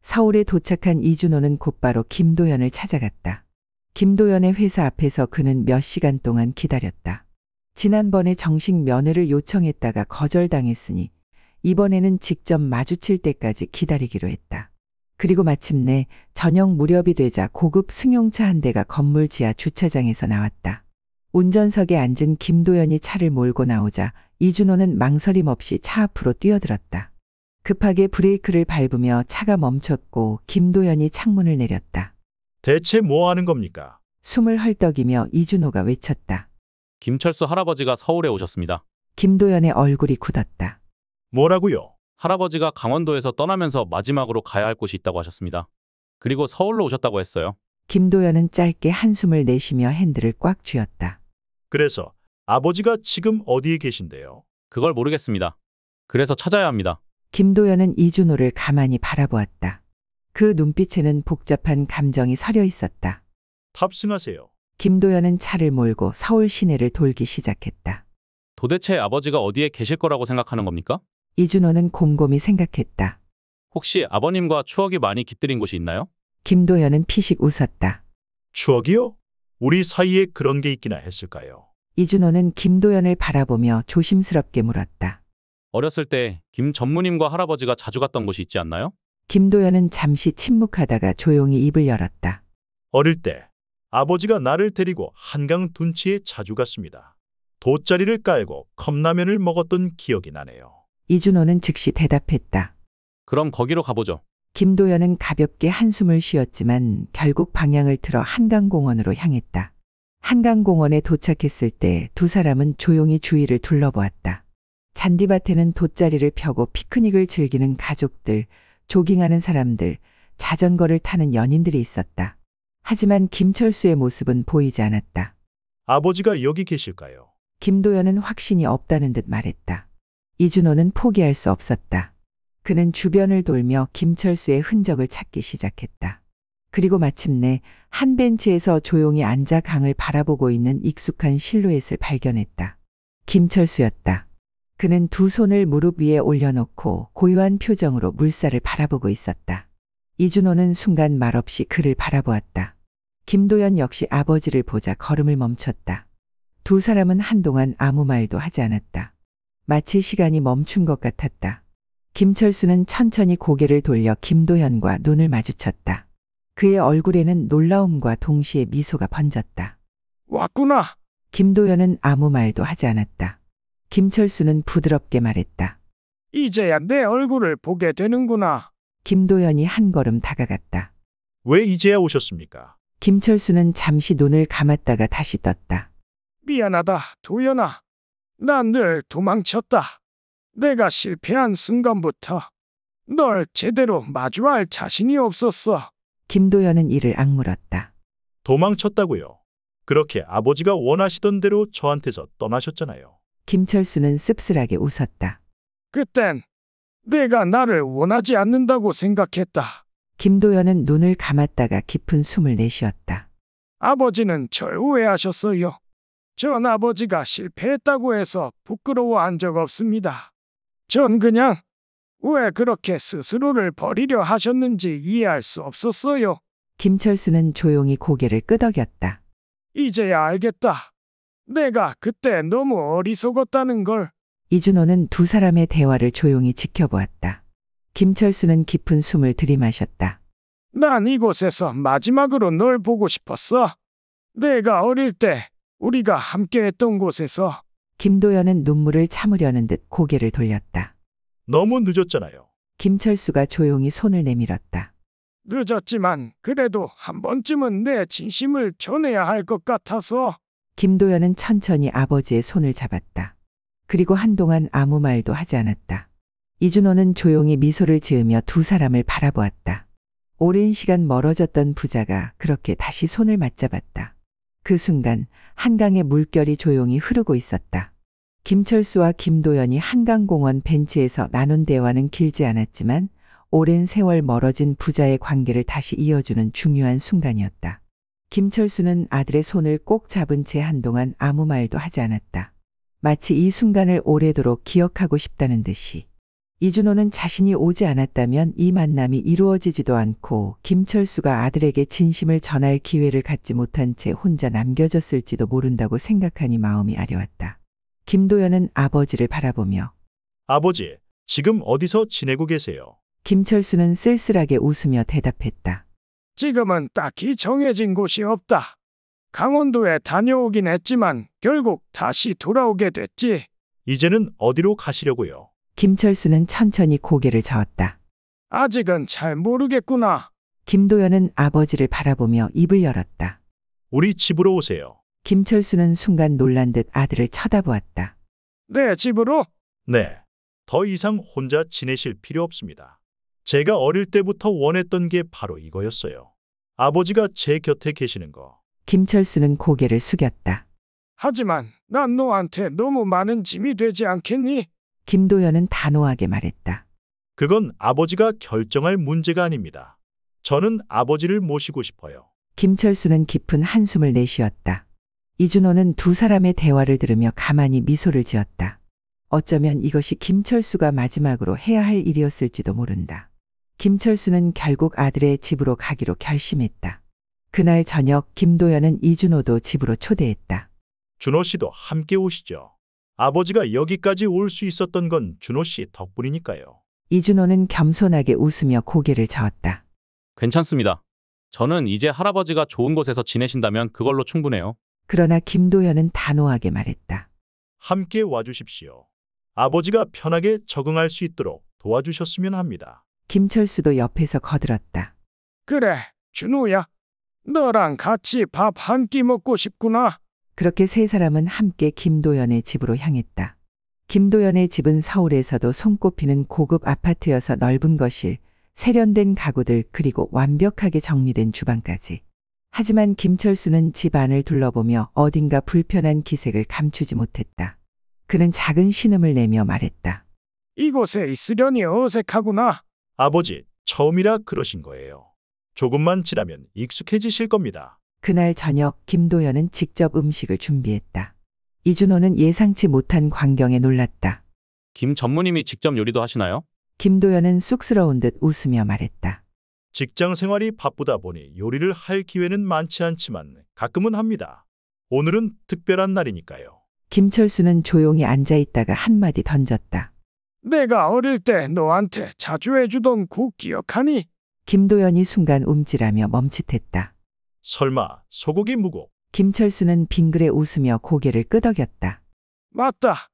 서울에 도착한 이준호는 곧바로 김도연을 찾아갔다. 김도연의 회사 앞에서 그는 몇 시간 동안 기다렸다. 지난번에 정식 면회를 요청했다가 거절당했으니 이번에는 직접 마주칠 때까지 기다리기로 했다. 그리고 마침내 저녁 무렵이 되자 고급 승용차 한 대가 건물 지하 주차장에서 나왔다. 운전석에 앉은 김도연이 차를 몰고 나오자 이준호는 망설임 없이 차 앞으로 뛰어들었다. 급하게 브레이크를 밟으며 차가 멈췄고 김도연이 창문을 내렸다. 대체 뭐 하는 겁니까? 숨을 헐떡이며 이준호가 외쳤다. 김철수 할아버지가 서울에 오셨습니다. 김도연의 얼굴이 굳었다. 뭐라고요? 할아버지가 강원도에서 떠나면서 마지막으로 가야 할 곳이 있다고 하셨습니다. 그리고 서울로 오셨다고 했어요. 김도연은 짧게 한숨을 내쉬며 핸들을 꽉 쥐었다. 그래서 아버지가 지금 어디에 계신데요? 그걸 모르겠습니다. 그래서 찾아야 합니다. 김도연은 이준호를 가만히 바라보았다. 그 눈빛에는 복잡한 감정이 서려 있었다. 탑승하세요. 김도연은 차를 몰고 서울 시내를 돌기 시작했다. 도대체 아버지가 어디에 계실 거라고 생각하는 겁니까? 이준호는 곰곰이 생각했다. 혹시 아버님과 추억이 많이 깃들인 곳이 있나요? 김도연은 피식 웃었다. 추억이요? 우리 사이에 그런 게 있기나 했을까요? 이준호는 김도연을 바라보며 조심스럽게 물었다. 어렸을 때 김 전무님과 할아버지가 자주 갔던 곳이 있지 않나요? 김도연은 잠시 침묵하다가 조용히 입을 열었다. 어릴 때 아버지가 나를 데리고 한강 둔치에 자주 갔습니다. 돗자리를 깔고 컵라면을 먹었던 기억이 나네요. 이준호는 즉시 대답했다. 그럼 거기로 가보죠. 김도연은 가볍게 한숨을 쉬었지만 결국 방향을 틀어 한강공원으로 향했다. 한강공원에 도착했을 때 두 사람은 조용히 주위를 둘러보았다. 잔디밭에는 돗자리를 펴고 피크닉을 즐기는 가족들, 조깅하는 사람들, 자전거를 타는 연인들이 있었다. 하지만 김철수의 모습은 보이지 않았다. 아버지가 여기 계실까요? 김도연은 확신이 없다는 듯 말했다. 이준호는 포기할 수 없었다. 그는 주변을 돌며 김철수의 흔적을 찾기 시작했다. 그리고 마침내 한 벤치에서 조용히 앉아 강을 바라보고 있는 익숙한 실루엣을 발견했다. 김철수였다. 그는 두 손을 무릎 위에 올려놓고 고요한 표정으로 물살을 바라보고 있었다. 이준호는 순간 말없이 그를 바라보았다. 김도연 역시 아버지를 보자 걸음을 멈췄다. 두 사람은 한동안 아무 말도 하지 않았다. 마치 시간이 멈춘 것 같았다. 김철수는 천천히 고개를 돌려 김도연과 눈을 마주쳤다. 그의 얼굴에는 놀라움과 동시에 미소가 번졌다. 왔구나. 김도연은 아무 말도 하지 않았다. 김철수는 부드럽게 말했다. 이제야 내 얼굴을 보게 되는구나. 김도연이 한 걸음 다가갔다. 왜 이제야 오셨습니까? 김철수는 잠시 눈을 감았다가 다시 떴다. 미안하다, 도연아. 난 늘 도망쳤다. 내가 실패한 순간부터 널 제대로 마주할 자신이 없었어. 김도연은 이를 악물었다. 도망쳤다고요? 그렇게 아버지가 원하시던 대로 저한테서 떠나셨잖아요. 김철수는 씁쓸하게 웃었다. 그땐 내가 나를 원하지 않는다고 생각했다. 김도연은 눈을 감았다가 깊은 숨을 내쉬었다. 아버지는 절 오해하셨어요. 전 아버지가 실패했다고 해서 부끄러워한 적 없습니다. 전 그냥 왜 그렇게 스스로를 버리려 하셨는지 이해할 수 없었어요. 김철수는 조용히 고개를 끄덕였다. 이제야 알겠다. 내가 그때 너무 어리석었다는 걸. 이준호는 두 사람의 대화를 조용히 지켜보았다. 김철수는 깊은 숨을 들이마셨다. 난 이곳에서 마지막으로 널 보고 싶었어. 내가 어릴 때 우리가 함께했던 곳에서. 김도연은 눈물을 참으려는 듯 고개를 돌렸다. 너무 늦었잖아요. 김철수가 조용히 손을 내밀었다. 늦었지만 그래도 한 번쯤은 내 진심을 전해야 할 것 같아서. 김도연은 천천히 아버지의 손을 잡았다. 그리고 한동안 아무 말도 하지 않았다. 이준호는 조용히 미소를 지으며 두 사람을 바라보았다. 오랜 시간 멀어졌던 부자가 그렇게 다시 손을 맞잡았다. 그 순간 한강의 물결이 조용히 흐르고 있었다. 김철수와 김도연이 한강공원 벤치에서 나눈 대화는 길지 않았지만 오랜 세월 멀어진 부자의 관계를 다시 이어주는 중요한 순간이었다. 김철수는 아들의 손을 꼭 잡은 채 한동안 아무 말도 하지 않았다. 마치 이 순간을 오래도록 기억하고 싶다는 듯이. 이준호는 자신이 오지 않았다면 이 만남이 이루어지지도 않고 김철수가 아들에게 진심을 전할 기회를 갖지 못한 채 혼자 남겨졌을지도 모른다고 생각하니 마음이 아려왔다. 김도연은 아버지를 바라보며 아버지, 지금 어디서 지내고 계세요? 김철수는 쓸쓸하게 웃으며 대답했다. 지금은 딱히 정해진 곳이 없다. 강원도에 다녀오긴 했지만 결국 다시 돌아오게 됐지. 이제는 어디로 가시려고요? 김철수는 천천히 고개를 저었다. 아직은 잘 모르겠구나. 김도연은 아버지를 바라보며 입을 열었다. 우리 집으로 오세요. 김철수는 순간 놀란 듯 아들을 쳐다보았다. 내 집으로? 네. 더 이상 혼자 지내실 필요 없습니다. 제가 어릴 때부터 원했던 게 바로 이거였어요. 아버지가 제 곁에 계시는 거. 김철수는 고개를 숙였다. 하지만 난 너한테 너무 많은 짐이 되지 않겠니? 김도연은 단호하게 말했다. 그건 아버지가 결정할 문제가 아닙니다. 저는 아버지를 모시고 싶어요. 김철수는 깊은 한숨을 내쉬었다. 이준호는 두 사람의 대화를 들으며 가만히 미소를 지었다. 어쩌면 이것이 김철수가 마지막으로 해야 할 일이었을지도 모른다. 김철수는 결국 아들의 집으로 가기로 결심했다. 그날 저녁 김도연은 이준호도 집으로 초대했다. 준호 씨도 함께 오시죠. 아버지가 여기까지 올 수 있었던 건 준호 씨 덕분이니까요. 이준호는 겸손하게 웃으며 고개를 저었다. 괜찮습니다. 저는 이제 할아버지가 좋은 곳에서 지내신다면 그걸로 충분해요. 그러나 김도연은 단호하게 말했다. 함께 와주십시오. 아버지가 편하게 적응할 수 있도록 도와주셨으면 합니다. 김철수도 옆에서 거들었다. 그래, 준호야. 너랑 같이 밥 한 끼 먹고 싶구나. 그렇게 세 사람은 함께 김도연의 집으로 향했다. 김도연의 집은 서울에서도 손꼽히는 고급 아파트여서 넓은 거실, 세련된 가구들 그리고 완벽하게 정리된 주방까지. 하지만 김철수는 집 안을 둘러보며 어딘가 불편한 기색을 감추지 못했다. 그는 작은 신음을 내며 말했다. 이곳에 있으려니 어색하구나. 아버지, 처음이라 그러신 거예요. 조금만 지나면 익숙해지실 겁니다. 그날 저녁 김도연은 직접 음식을 준비했다. 이준호는 예상치 못한 광경에 놀랐다. 김 전무님이 직접 요리도 하시나요? 김도연은 쑥스러운 듯 웃으며 말했다. 직장 생활이 바쁘다 보니 요리를 할 기회는 많지 않지만 가끔은 합니다. 오늘은 특별한 날이니까요. 김철수는 조용히 앉아 있다가 한마디 던졌다. 내가 어릴 때 너한테 자주 해주던 국 기억하니? 김도연이 순간 움찔하며 멈칫했다. 설마 소고기 무국? 김철수는 빙그레 웃으며 고개를 끄덕였다. 맞다.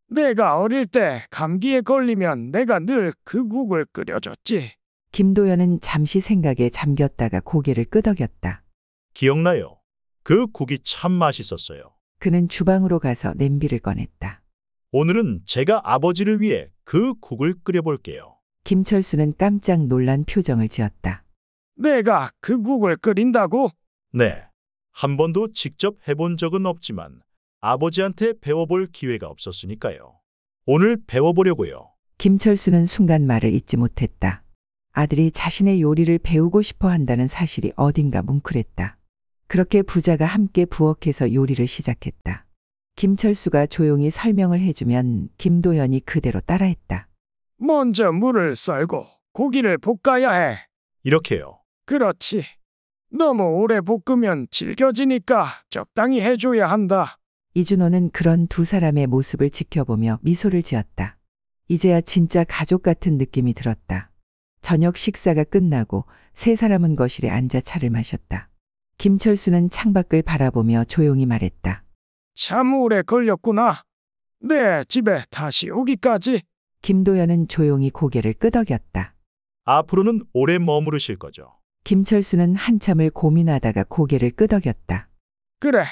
내가 어릴 때 감기에 걸리면 내가 늘 그 국을 끓여줬지. 김도연은 잠시 생각에 잠겼다가 고개를 끄덕였다. 기억나요. 그 국이 참 맛있었어요. 그는 주방으로 가서 냄비를 꺼냈다. 오늘은 제가 아버지를 위해 그 국을 끓여볼게요. 김철수는 깜짝 놀란 표정을 지었다. 내가 그 국을 끓인다고? 네. 한 번도 직접 해본 적은 없지만 아버지한테 배워볼 기회가 없었으니까요. 오늘 배워보려고요. 김철수는 순간 말을 잇지 못했다. 아들이 자신의 요리를 배우고 싶어 한다는 사실이 어딘가 뭉클했다. 그렇게 부자가 함께 부엌에서 요리를 시작했다. 김철수가 조용히 설명을 해주면 김도연이 그대로 따라했다. 먼저 물을 썰고 고기를 볶아야 해. 이렇게요. 그렇지. 너무 오래 볶으면 질겨지니까 적당히 해줘야 한다. 이준호는 그런 두 사람의 모습을 지켜보며 미소를 지었다. 이제야 진짜 가족 같은 느낌이 들었다. 저녁 식사가 끝나고 세 사람은 거실에 앉아 차를 마셨다. 김철수는 창밖을 바라보며 조용히 말했다. 참 오래 걸렸구나. 내 집에 다시 오기까지. 김도연은 조용히 고개를 끄덕였다. 앞으로는 오래 머무르실 거죠. 김철수는 한참을 고민하다가 고개를 끄덕였다. 그래.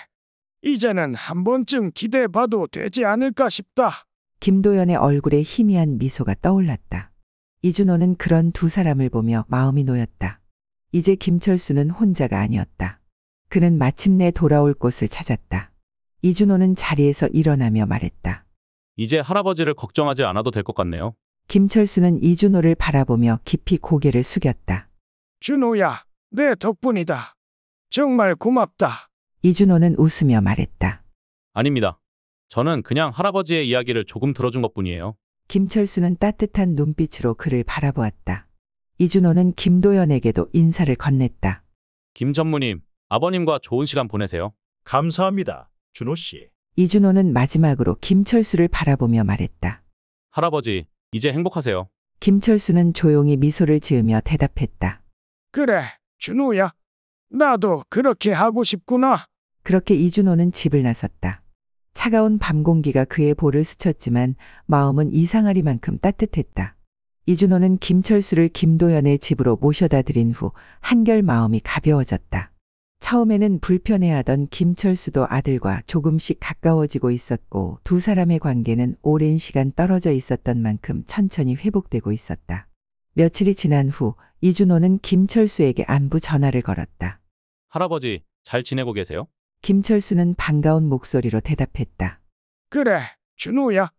이제는 한 번쯤 기대해봐도 되지 않을까 싶다. 김도연의 얼굴에 희미한 미소가 떠올랐다. 이준호는 그런 두 사람을 보며 마음이 놓였다. 이제 김철수는 혼자가 아니었다. 그는 마침내 돌아올 곳을 찾았다. 이준호는 자리에서 일어나며 말했다. 이제 할아버지를 걱정하지 않아도 될 것 같네요. 김철수는 이준호를 바라보며 깊이 고개를 숙였다. 준호야, 내 덕분이다. 정말 고맙다. 이준호는 웃으며 말했다. 아닙니다. 저는 그냥 할아버지의 이야기를 조금 들어준 것뿐이에요. 김철수는 따뜻한 눈빛으로 그를 바라보았다. 이준호는 김도연에게도 인사를 건넸다. 김 전무님, 아버님과 좋은 시간 보내세요. 감사합니다, 준호 씨. 이준호는 마지막으로 김철수를 바라보며 말했다. 할아버지, 이제 행복하세요. 김철수는 조용히 미소를 지으며 대답했다. 그래, 준호야. 나도 그렇게 하고 싶구나. 그렇게 이준호는 집을 나섰다. 차가운 밤 공기가 그의 볼을 스쳤지만 마음은 이상하리만큼 따뜻했다. 이준호는 김철수를 김도연의 집으로 모셔다 드린 후 한결 마음이 가벼워졌다. 처음에는 불편해하던 김철수도 아들과 조금씩 가까워지고 있었고 두 사람의 관계는 오랜 시간 떨어져 있었던 만큼 천천히 회복되고 있었다. 며칠이 지난 후 이준호는 김철수에게 안부 전화를 걸었다. 할아버지, 잘 지내고 계세요? 김철수는 반가운 목소리로 대답했다. 그래, 준호야.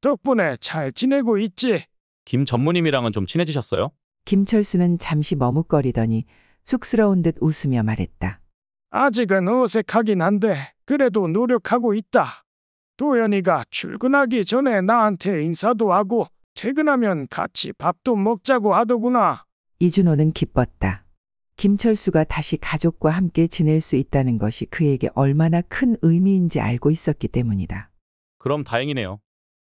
덕분에 잘 지내고 있지. 김 전무님이랑은 좀 친해지셨어요? 김철수는 잠시 머뭇거리더니 쑥스러운 듯 웃으며 말했다. 아직은 어색하긴 한데 그래도 노력하고 있다. 도연이가 출근하기 전에 나한테 인사도 하고 퇴근하면 같이 밥도 먹자고 하더구나. 이준호는 기뻤다. 김철수가 다시 가족과 함께 지낼 수 있다는 것이 그에게 얼마나 큰 의미인지 알고 있었기 때문이다. 그럼 다행이네요.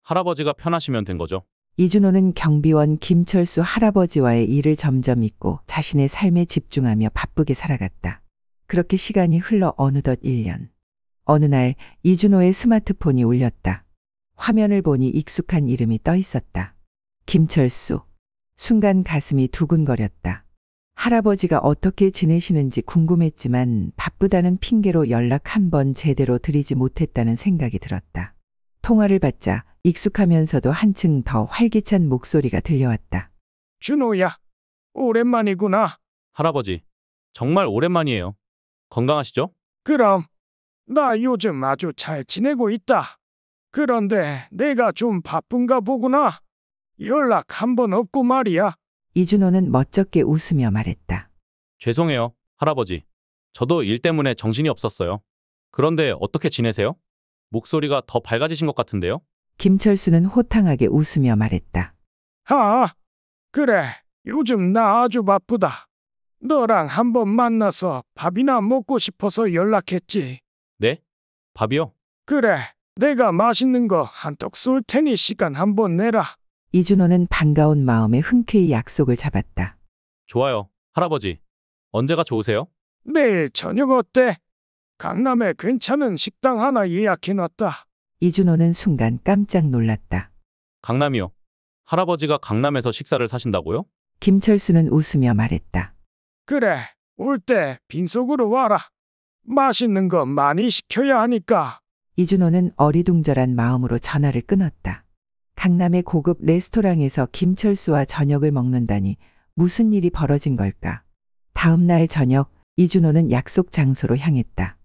할아버지가 편하시면 된 거죠. 이준호는 경비원 김철수 할아버지와의 일을 점점 잊고 자신의 삶에 집중하며 바쁘게 살아갔다. 그렇게 시간이 흘러 어느덧 1년. 어느 날 이준호의 스마트폰이 울렸다. 화면을 보니 익숙한 이름이 떠 있었다. 김철수. 순간 가슴이 두근거렸다. 할아버지가 어떻게 지내시는지 궁금했지만 바쁘다는 핑계로 연락 한 번 제대로 드리지 못했다는 생각이 들었다. 통화를 받자 익숙하면서도 한층 더 활기찬 목소리가 들려왔다. 준호야, 오랜만이구나. 할아버지, 정말 오랜만이에요. 건강하시죠? 그럼 나 요즘 아주 잘 지내고 있다. 그런데 내가 좀 바쁜가 보구나. 연락 한 번 없고 말이야. 이준호는 멋쩍게 웃으며 말했다. 죄송해요, 할아버지. 저도 일 때문에 정신이 없었어요. 그런데 어떻게 지내세요? 목소리가 더 밝아지신 것 같은데요? 김철수는 호탕하게 웃으며 말했다. 그래. 요즘 나 아주 바쁘다. 너랑 한번 만나서 밥이나 먹고 싶어서 연락했지. 네? 밥이요? 그래. 내가 맛있는 거 한턱 쏠 테니 시간 한번 내라. 이준호는 반가운 마음에 흔쾌히 약속을 잡았다. 좋아요, 할아버지. 언제가 좋으세요? 내일 저녁 어때? 강남에 괜찮은 식당 하나 예약해놨다. 이준호는 순간 깜짝 놀랐다. 강남이요? 할아버지가 강남에서 식사를 사신다고요? 김철수는 웃으며 말했다. 그래, 올 때 빈속으로 와라. 맛있는 거 많이 시켜야 하니까. 이준호는 어리둥절한 마음으로 전화를 끊었다. 강남의 고급 레스토랑에서 김철수와 저녁을 먹는다니 무슨 일이 벌어진 걸까? 다음 날 저녁 이준호는 약속 장소로 향했다.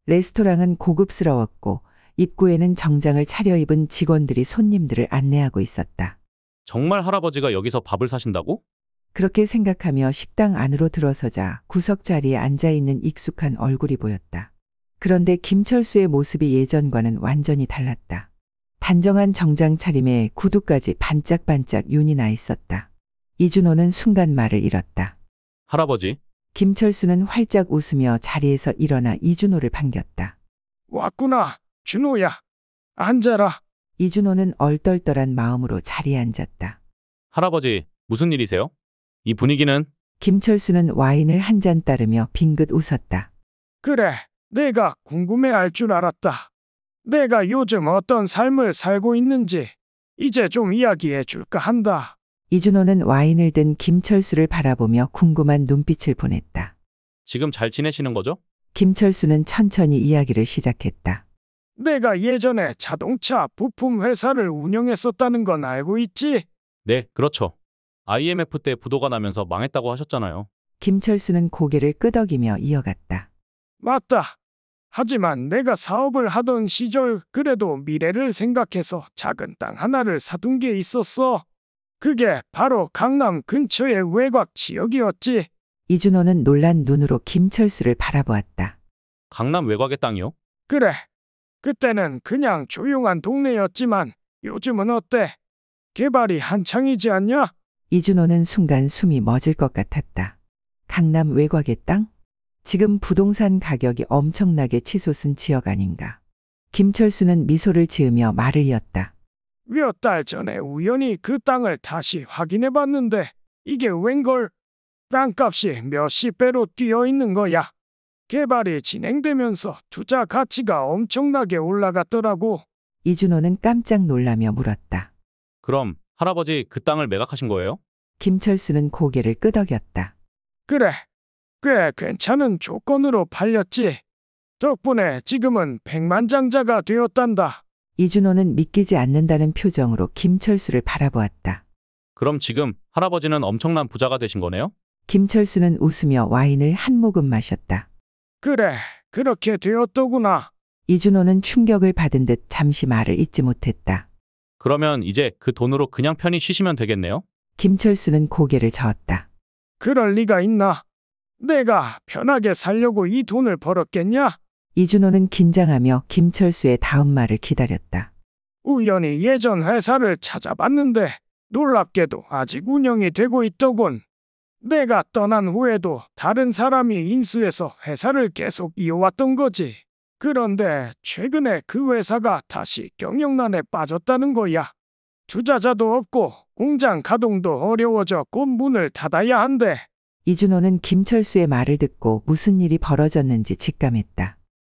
레스토랑은 고급스러웠고 입구에는 정장을 차려입은 직원들이 손님들을 안내하고 있었다. 정말 할아버지가 여기서 밥을 사신다고? 그렇게 생각하며 식당 안으로 들어서자 구석자리에 앉아있는 익숙한 얼굴이 보였다. 그런데 김철수의 모습이 예전과는 완전히 달랐다. 단정한 정장 차림에 구두까지 반짝반짝 윤이 나 있었다. 이준호는 순간 말을 잃었다. 할아버지. 김철수는 활짝 웃으며 자리에서 일어나 이준호를 반겼다. 왔구나, 준호야. 앉아라. 이준호는 얼떨떨한 마음으로 자리에 앉았다. 할아버지, 무슨 일이세요? 이 분위기는? 김철수는 와인을 한 잔 따르며 빙긋 웃었다. 그래, 내가 궁금해할 줄 알았다. 내가 요즘 어떤 삶을 살고 있는지 이제 좀 이야기해 줄까 한다. 이준호는 와인을 든 김철수를 바라보며 궁금한 눈빛을 보냈다. 지금 잘 지내시는 거죠? 김철수는 천천히 이야기를 시작했다. 내가 예전에 자동차 부품 회사를 운영했었다는 건 알고 있지? 네, 그렇죠. IMF 때 부도가 나면서 망했다고 하셨잖아요. 김철수는 고개를 끄덕이며 이어갔다. 맞다. 하지만 내가 사업을 하던 시절 그래도 미래를 생각해서 작은 땅 하나를 사둔 게 있었어. 그게 바로 강남 근처의 외곽 지역이었지. 이준호는 놀란 눈으로 김철수를 바라보았다. 강남 외곽의 땅이요? 그래. 그때는 그냥 조용한 동네였지만 요즘은 어때? 개발이 한창이지 않냐? 이준호는 순간 숨이 멎을 것 같았다. 강남 외곽의 땅? 지금 부동산 가격이 엄청나게 치솟은 지역 아닌가. 김철수는 미소를 지으며 말을 이었다. 몇 달 전에 우연히 그 땅을 다시 확인해 봤는데 이게 웬걸? 땅값이 몇십 배로 뛰어 있는 거야. 개발이 진행되면서 투자 가치가 엄청나게 올라갔더라고. 이준호는 깜짝 놀라며 물었다. 그럼 할아버지 그 땅을 매각하신 거예요? 김철수는 고개를 끄덕였다. 그래. 꽤 괜찮은 조건으로 팔렸지. 덕분에 지금은 백만장자가 되었단다. 이준호는 믿기지 않는다는 표정으로 김철수를 바라보았다. 그럼 지금 할아버지는 엄청난 부자가 되신 거네요? 김철수는 웃으며 와인을 한 모금 마셨다. 그래, 그렇게 되었더구나. 이준호는 충격을 받은 듯 잠시 말을 잇지 못했다. 그러면 이제 그 돈으로 그냥 편히 쉬시면 되겠네요? 김철수는 고개를 저었다. 그럴 리가 있나? 내가 편하게 살려고 이 돈을 벌었겠냐? 이준호는 긴장하며 김철수의 다음 말을 기다렸다. 우연히 예전 회사를 찾아봤는데 놀랍게도 아직 운영이 되고 있더군. 내가 떠난 후에도 다른 사람이 인수해서 회사를 계속 이어왔던 거지. 그런데 최근에 그 회사가 다시 경영난에 빠졌다는 거야. 투자자도 없고 공장 가동도 어려워져 곧 문을 닫아야 한대. 이준호는 김철수의 말을 듣고 무슨 일이 벌어졌는지 직감했다.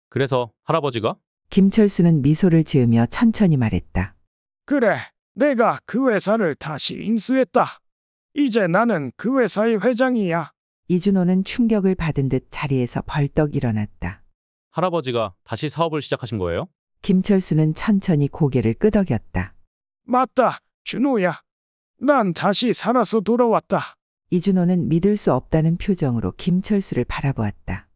그래서 할아버지가? 김철수는 미소를 지으며 천천히 말했다. 그래, 내가 그 회사를 다시 인수했다. 이제 나는 그 회사의 회장이야. 이준호는 충격을 받은 듯 자리에서 벌떡 일어났다. 할아버지가 다시 사업을 시작하신 거예요? 김철수는 천천히 고개를 끄덕였다. 맞다, 준호야. 난 다시 살아서 돌아왔다. 이준호는 믿을 수 없다는 표정으로 김철수를 바라보았다.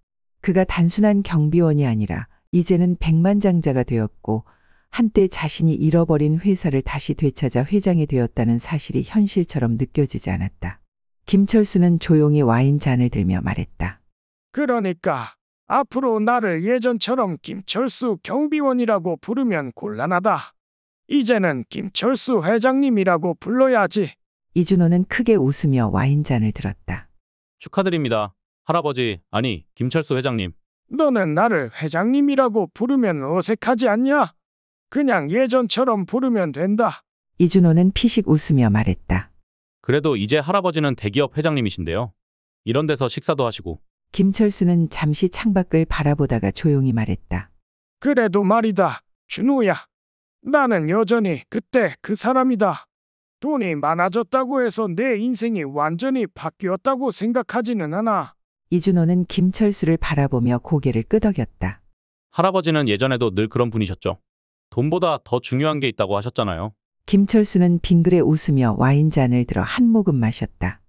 그가 단순한 경비원이 아니라 이제는 백만장자가 되었고 한때 자신이 잃어버린 회사를 다시 되찾아 회장이 되었다는 사실이 현실처럼 느껴지지 않았다. 김철수는 조용히 와인 잔을 들며 말했다. 그러니까 앞으로 나를 예전처럼 김철수 경비원이라고 부르면 곤란하다. 이제는 김철수 회장님이라고 불러야지. 이준호는 크게 웃으며 와인잔을 들었다. 축하드립니다. 할아버지, 아니, 김철수 회장님. 너는 나를 회장님이라고 부르면 어색하지 않냐? 그냥 예전처럼 부르면 된다. 이준호는 피식 웃으며 말했다. 그래도 이제 할아버지는 대기업 회장님이신데요. 이런 데서 식사도 하시고. 김철수는 잠시 창밖을 바라보다가 조용히 말했다. 그래도 말이다, 준호야. 나는 여전히 그때 그 사람이다. 돈이 많아졌다고 해서 내 인생이 완전히 바뀌었다고 생각하지는 않아. 이준호는 김철수를 바라보며 고개를 끄덕였다. 할아버지는 예전에도 늘 그런 분이셨죠. 돈보다 더 중요한 게 있다고 하셨잖아요. 김철수는 빙그레 웃으며 와인잔을 들어 한 모금 마셨다.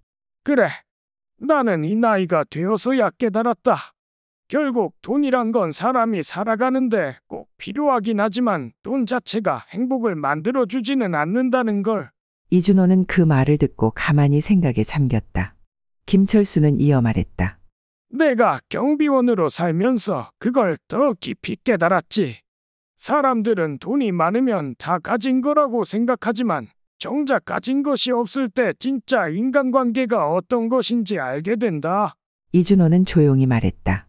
그래, 나는 이 나이가 되어서야 깨달았다. 결국 돈이란 건 사람이 살아가는데 꼭 필요하긴 하지만 돈 자체가 행복을 만들어주지는 않는다는 걸. 이준호는 그 말을 듣고 가만히 생각에 잠겼다. 김철수는 이어 말했다. 내가 경비원으로 살면서 그걸 더 깊이 깨달았지. 사람들은 돈이 많으면 다 가진 거라고 생각하지만 정작 가진 것이 없을 때 진짜 인간관계가 어떤 것인지 알게 된다. 이준호는 조용히 말했다.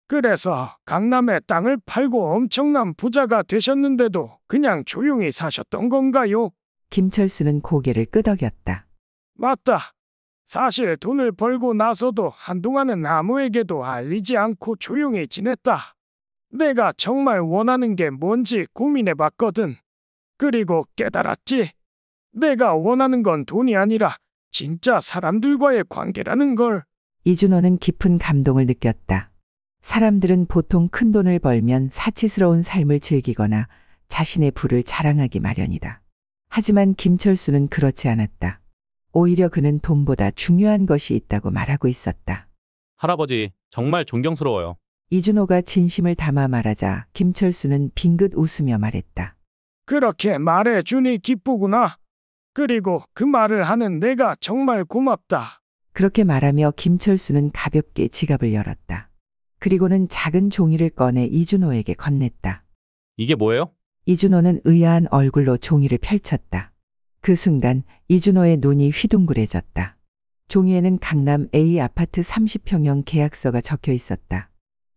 그래서 강남에 땅을 팔고 엄청난 부자가 되셨는데도 그냥 조용히 사셨던 건가요? 김철수는 고개를 끄덕였다. 맞다. 사실 돈을 벌고 나서도 한동안은 아무에게도 알리지 않고 조용히 지냈다. 내가 정말 원하는 게 뭔지 고민해봤거든. 그리고 깨달았지. 내가 원하는 건 돈이 아니라 진짜 사람들과의 관계라는 걸. 이준호는 깊은 감동을 느꼈다. 사람들은 보통 큰 돈을 벌면 사치스러운 삶을 즐기거나 자신의 부를 자랑하기 마련이다. 하지만 김철수는 그렇지 않았다. 오히려 그는 돈보다 중요한 것이 있다고 말하고 있었다. 할아버지, 정말 존경스러워요. 이준호가 진심을 담아 말하자 김철수는 빙긋 웃으며 말했다. 그렇게 말해주니 기쁘구나. 그리고 그 말을 하는 내가 정말 고맙다. 그렇게 말하며 김철수는 가볍게 지갑을 열었다. 그리고는 작은 종이를 꺼내 이준호에게 건넸다. 이게 뭐예요? 이준호는 의아한 얼굴로 종이를 펼쳤다. 그 순간 이준호의 눈이 휘둥그레졌다. 종이에는 강남 A 아파트 30평형 계약서가 적혀 있었다.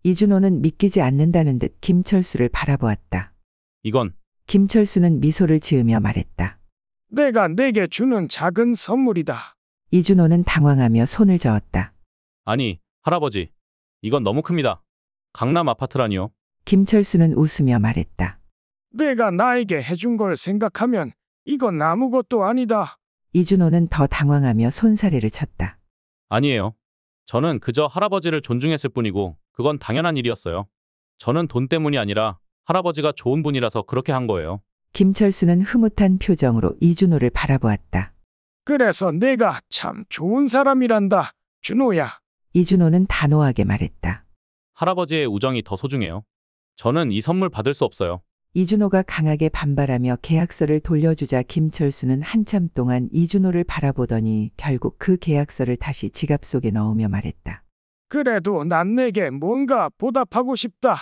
이준호는 믿기지 않는다는 듯 김철수를 바라보았다. 이건? 김철수는 미소를 지으며 말했다. 내가 내게 주는 작은 선물이다. 이준호는 당황하며 손을 저었다. 아니, 할아버지. 이건 너무 큽니다. 강남 아파트라니요. 김철수는 웃으며 말했다. 내가 나에게 해준 걸 생각하면 이건 아무것도 아니다. 이준호는 더 당황하며 손사래를 쳤다. 아니에요. 저는 그저 할아버지를 존중했을 뿐이고 그건 당연한 일이었어요. 저는 돈 때문이 아니라 할아버지가 좋은 분이라서 그렇게 한 거예요. 김철수는 흐뭇한 표정으로 이준호를 바라보았다. 그래서 내가 참 좋은 사람이란다, 준호야. 이준호는 단호하게 말했다. 할아버지의 우정이 더 소중해요. 저는 이 선물 받을 수 없어요. 이준호가 강하게 반발하며 계약서를 돌려주자 김철수는 한참 동안 이준호를 바라보더니 결국 그 계약서를 다시 지갑 속에 넣으며 말했다. 그래도 난 내게 뭔가 보답하고 싶다.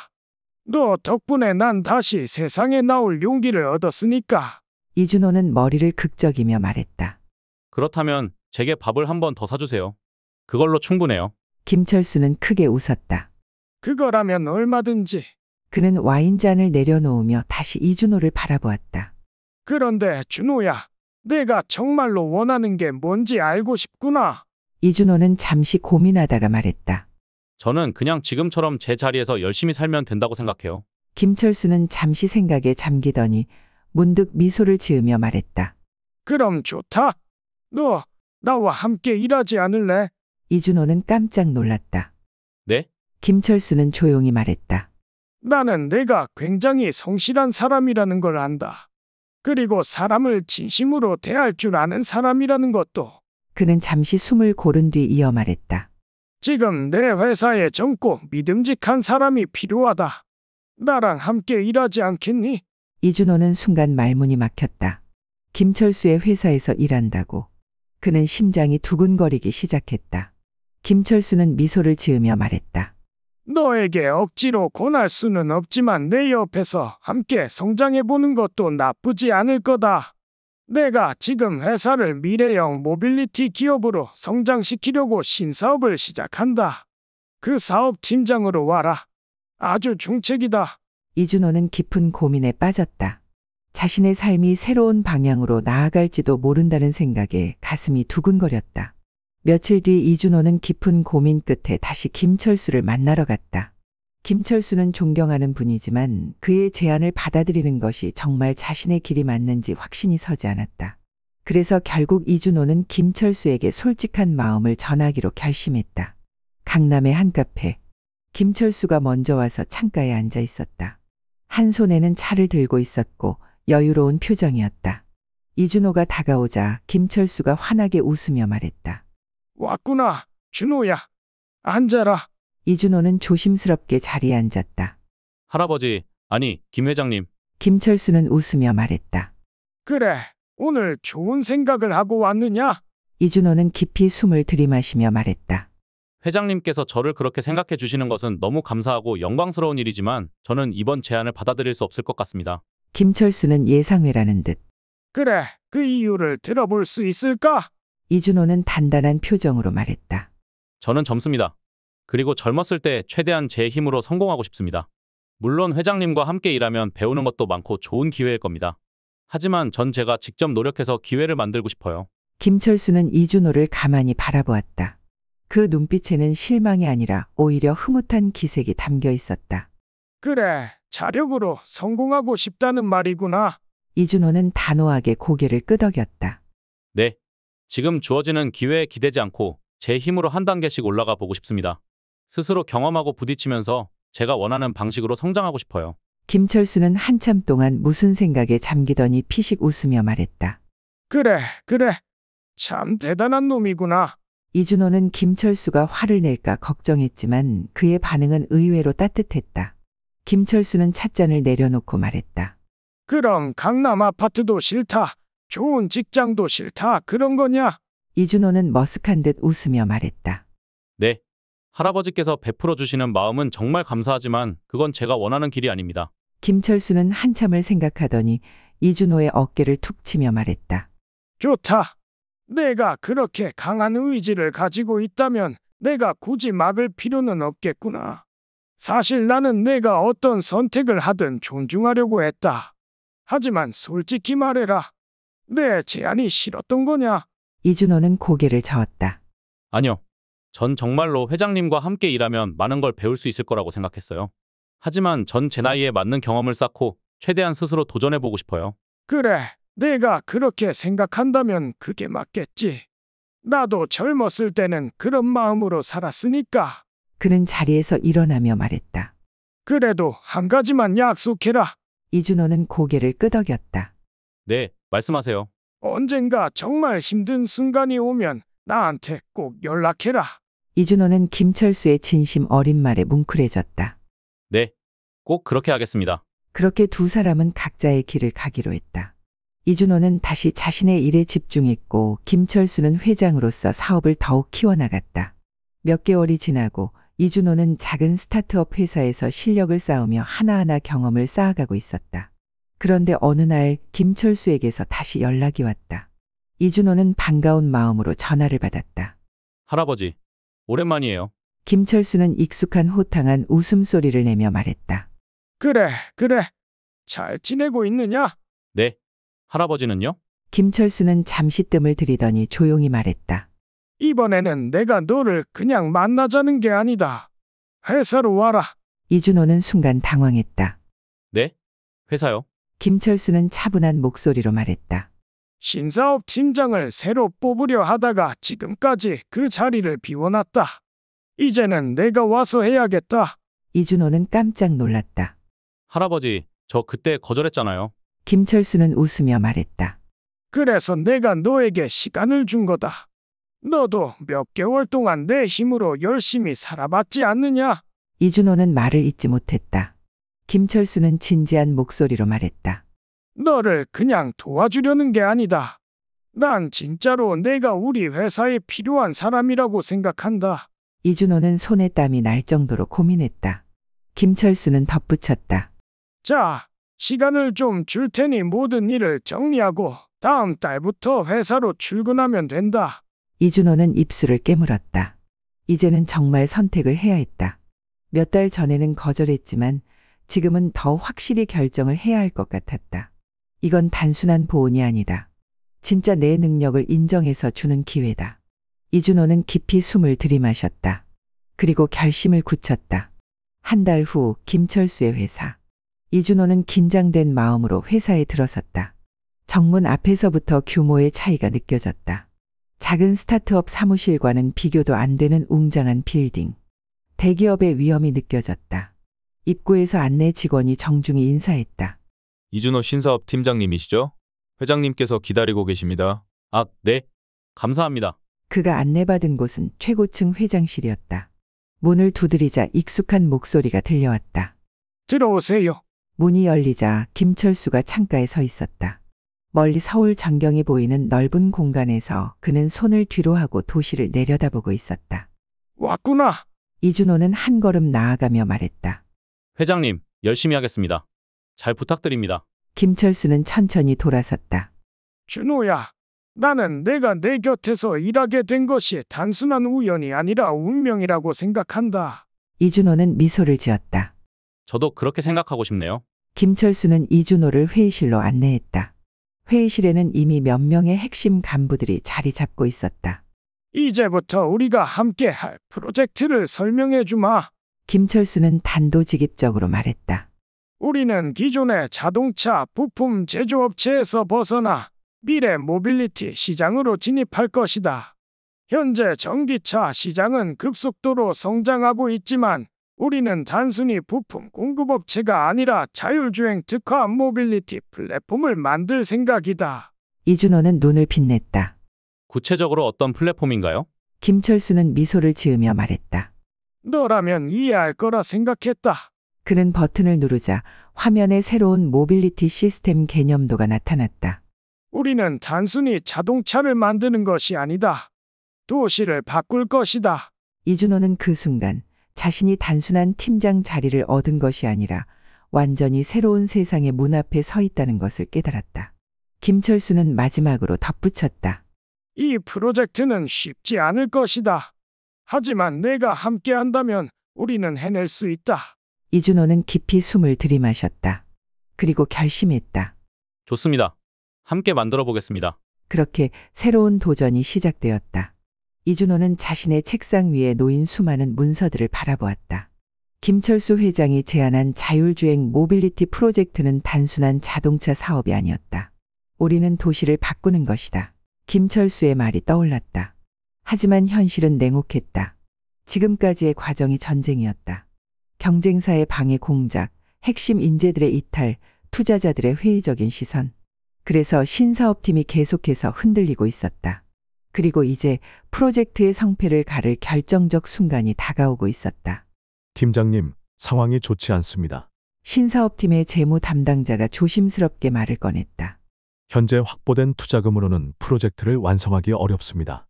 너 덕분에 난 다시 세상에 나올 용기를 얻었으니까. 이준호는 머리를 극적이며 말했다. 그렇다면 제게 밥을 한 번 더 사주세요. 그걸로 충분해요. 김철수는 크게 웃었다. 그거라면 얼마든지. 그는 와인잔을 내려놓으며 다시 이준호를 바라보았다. 그런데 준호야, 내가 정말로 원하는 게 뭔지 알고 싶구나. 이준호는 잠시 고민하다가 말했다. 저는 그냥 지금처럼 제 자리에서 열심히 살면 된다고 생각해요. 김철수는 잠시 생각에 잠기더니 문득 미소를 지으며 말했다. 그럼 좋다. 너 나와 함께 일하지 않을래? 이준호는 깜짝 놀랐다. 네? 김철수는 조용히 말했다. 나는 내가 굉장히 성실한 사람이라는 걸 안다. 그리고 사람을 진심으로 대할 줄 아는 사람이라는 것도. 그는 잠시 숨을 고른 뒤 이어 말했다. 지금 내 회사에 젊고 믿음직한 사람이 필요하다. 나랑 함께 일하지 않겠니? 이준호는 순간 말문이 막혔다. 김철수의 회사에서 일한다고. 그는 심장이 두근거리기 시작했다. 김철수는 미소를 지으며 말했다. 너에게 억지로 권할 수는 없지만 내 옆에서 함께 성장해보는 것도 나쁘지 않을 거다. 내가 지금 회사를 미래형 모빌리티 기업으로 성장시키려고 신사업을 시작한다. 그 사업 팀장으로 와라. 아주 중책이다. 이준호는 깊은 고민에 빠졌다. 자신의 삶이 새로운 방향으로 나아갈지도 모른다는 생각에 가슴이 두근거렸다. 며칠 뒤 이준호는 깊은 고민 끝에 다시 김철수를 만나러 갔다. 김철수는 존경하는 분이지만 그의 제안을 받아들이는 것이 정말 자신의 길이 맞는지 확신이 서지 않았다. 그래서 결국 이준호는 김철수에게 솔직한 마음을 전하기로 결심했다. 강남의 한 카페. 김철수가 먼저 와서 창가에 앉아 있었다. 한 손에는 차를 들고 있었고 여유로운 표정이었다. 이준호가 다가오자 김철수가 환하게 웃으며 말했다. 왔구나, 준호야. 앉아라. 이준호는 조심스럽게 자리에 앉았다. 할아버지, 아니, 김 회장님. 김철수는 웃으며 말했다. 그래, 오늘 좋은 생각을 하고 왔느냐? 이준호는 깊이 숨을 들이마시며 말했다. 회장님께서 저를 그렇게 생각해 주시는 것은 너무 감사하고 영광스러운 일이지만 저는 이번 제안을 받아들일 수 없을 것 같습니다. 김철수는 예상외라는 듯. 그래, 그 이유를 들어볼 수 있을까? 이준호는 단단한 표정으로 말했다. 저는 젊습니다. 그리고 젊었을 때 최대한 제 힘으로 성공하고 싶습니다. 물론 회장님과 함께 일하면 배우는 것도 많고 좋은 기회일 겁니다. 하지만 전 제가 직접 노력해서 기회를 만들고 싶어요. 김철수는 이준호를 가만히 바라보았다. 그 눈빛에는 실망이 아니라 오히려 흐뭇한 기색이 담겨 있었다. 그래, 자력으로 성공하고 싶다는 말이구나. 이준호는 단호하게 고개를 끄덕였다. 네. 지금 주어지는 기회에 기대지 않고 제 힘으로 한 단계씩 올라가 보고 싶습니다. 스스로 경험하고 부딪히면서 제가 원하는 방식으로 성장하고 싶어요. 김철수는 한참 동안 무슨 생각에 잠기더니 피식 웃으며 말했다. 그래. 참 대단한 놈이구나. 이준호는 김철수가 화를 낼까 걱정했지만 그의 반응은 의외로 따뜻했다. 김철수는 찻잔을 내려놓고 말했다. 그럼 강남 아파트도 싫다. 좋은 직장도 싫다. 그런 거냐? 이준호는 머쓱한 듯 웃으며 말했다. 네. 할아버지께서 베풀어 주시는 마음은 정말 감사하지만 그건 제가 원하는 길이 아닙니다. 김철수는 한참을 생각하더니 이준호의 어깨를 툭 치며 말했다. 좋다. 내가 그렇게 강한 의지를 가지고 있다면 내가 굳이 막을 필요는 없겠구나. 사실 나는 내가 어떤 선택을 하든 존중하려고 했다. 하지만 솔직히 말해라. 내 제안이 싫었던 거냐? 이준호는 고개를 저었다. 아니요. 전 정말로 회장님과 함께 일하면 많은 걸 배울 수 있을 거라고 생각했어요. 하지만 전 제 나이에 맞는 경험을 쌓고 최대한 스스로 도전해보고 싶어요. 그래, 내가 그렇게 생각한다면 그게 맞겠지. 나도 젊었을 때는 그런 마음으로 살았으니까. 그는 자리에서 일어나며 말했다. 그래도 한 가지만 약속해라. 이준호는 고개를 끄덕였다. 네, 말씀하세요. 언젠가 정말 힘든 순간이 오면 나한테 꼭 연락해라. 이준호는 김철수의 진심 어린 말에 뭉클해졌다. 네, 꼭 그렇게 하겠습니다. 그렇게 두 사람은 각자의 길을 가기로 했다. 이준호는 다시 자신의 일에 집중했고 김철수는 회장으로서 사업을 더욱 키워나갔다. 몇 개월이 지나고 이준호는 작은 스타트업 회사에서 실력을 쌓으며 하나하나 경험을 쌓아가고 있었다. 그런데 어느 날 김철수에게서 다시 연락이 왔다. 이준호는 반가운 마음으로 전화를 받았다. 할아버지, 오랜만이에요. 김철수는 익숙한 호탕한 웃음소리를 내며 말했다. 그래, 그래. 잘 지내고 있느냐? 네. 할아버지는요? 김철수는 잠시 뜸을 들이더니 조용히 말했다. 이번에는 내가 너를 그냥 만나자는 게 아니다. 회사로 와라. 이준호는 순간 당황했다. 네? 회사요? 김철수는 차분한 목소리로 말했다. 신사업 팀장을 새로 뽑으려 하다가 지금까지 그 자리를 비워놨다. 이제는 내가 와서 해야겠다. 이준호는 깜짝 놀랐다. 할아버지, 저 그때 거절했잖아요. 김철수는 웃으며 말했다. 그래서 내가 너에게 시간을 준 거다. 너도 몇 개월 동안 내 힘으로 열심히 살아봤지 않느냐? 이준호는 말을 잇지 못했다. 김철수는 진지한 목소리로 말했다. 너를 그냥 도와주려는 게 아니다. 난 진짜로 내가 우리 회사에 필요한 사람이라고 생각한다. 이준호는 손에 땀이 날 정도로 고민했다. 김철수는 덧붙였다. 자, 시간을 좀 줄 테니 모든 일을 정리하고 다음 달부터 회사로 출근하면 된다. 이준호는 입술을 깨물었다. 이제는 정말 선택을 해야 했다. 몇 달 전에는 거절했지만 지금은 더 확실히 결정을 해야 할 것 같았다. 이건 단순한 보온이 아니다. 진짜 내 능력을 인정해서 주는 기회다. 이준호는 깊이 숨을 들이마셨다. 그리고 결심을 굳혔다. 한 달 후 김철수의 회사. 이준호는 긴장된 마음으로 회사에 들어섰다. 정문 앞에서부터 규모의 차이가 느껴졌다. 작은 스타트업 사무실과는 비교도 안 되는 웅장한 빌딩. 대기업의 위험이 느껴졌다. 입구에서 안내 직원이 정중히 인사했다. 이준호 신사업 팀장님이시죠? 회장님께서 기다리고 계십니다. 아, 네. 감사합니다. 그가 안내받은 곳은 최고층 회장실이었다. 문을 두드리자 익숙한 목소리가 들려왔다. 들어오세요. 문이 열리자 김철수가 창가에 서 있었다. 멀리 서울 전경이 보이는 넓은 공간에서 그는 손을 뒤로 하고 도시를 내려다보고 있었다. 왔구나. 이준호는 한 걸음 나아가며 말했다. 회장님, 열심히 하겠습니다. 잘 부탁드립니다. 김철수는 천천히 돌아섰다. 준호야, 나는 내가 내 곁에서 일하게 된 것이 단순한 우연이 아니라 운명이라고 생각한다. 이준호는 미소를 지었다. 저도 그렇게 생각하고 싶네요. 김철수는 이준호를 회의실로 안내했다. 회의실에는 이미 몇 명의 핵심 간부들이 자리 잡고 있었다. 이제부터 우리가 함께 할 프로젝트를 설명해 주마. 김철수는 단도직입적으로 말했다. 우리는 기존의 자동차 부품 제조업체에서 벗어나 미래 모빌리티 시장으로 진입할 것이다. 현재 전기차 시장은 급속도로 성장하고 있지만 우리는 단순히 부품 공급업체가 아니라 자율주행 특화 모빌리티 플랫폼을 만들 생각이다. 이준호는 눈을 빛냈다. 구체적으로 어떤 플랫폼인가요? 김철수는 미소를 지으며 말했다. 너라면 이해할 거라 생각했다. 그는 버튼을 누르자 화면에 새로운 모빌리티 시스템 개념도가 나타났다. 우리는 단순히 자동차를 만드는 것이 아니다. 도시를 바꿀 것이다. 이준호는 그 순간 자신이 단순한 팀장 자리를 얻은 것이 아니라 완전히 새로운 세상의 문 앞에 서 있다는 것을 깨달았다. 김철수는 마지막으로 덧붙였다. 이 프로젝트는 쉽지 않을 것이다. 하지만 내가 함께 한다면 우리는 해낼 수 있다. 이준호는 깊이 숨을 들이마셨다. 그리고 결심했다. 좋습니다. 함께 만들어 보겠습니다. 그렇게 새로운 도전이 시작되었다. 이준호는 자신의 책상 위에 놓인 수많은 문서들을 바라보았다. 김철수 회장이 제안한 자율주행 모빌리티 프로젝트는 단순한 자동차 사업이 아니었다. 우리는 도시를 바꾸는 것이다. 김철수의 말이 떠올랐다. 하지만 현실은 냉혹했다. 지금까지의 과정이 전쟁이었다. 경쟁사의 방해 공작, 핵심 인재들의 이탈, 투자자들의 회의적인 시선. 그래서 신사업팀이 계속해서 흔들리고 있었다. 그리고 이제 프로젝트의 성패를 가를 결정적 순간이 다가오고 있었다. 팀장님, 상황이 좋지 않습니다. 신사업팀의 재무 담당자가 조심스럽게 말을 꺼냈다. 현재 확보된 투자금으로는 프로젝트를 완성하기 어렵습니다.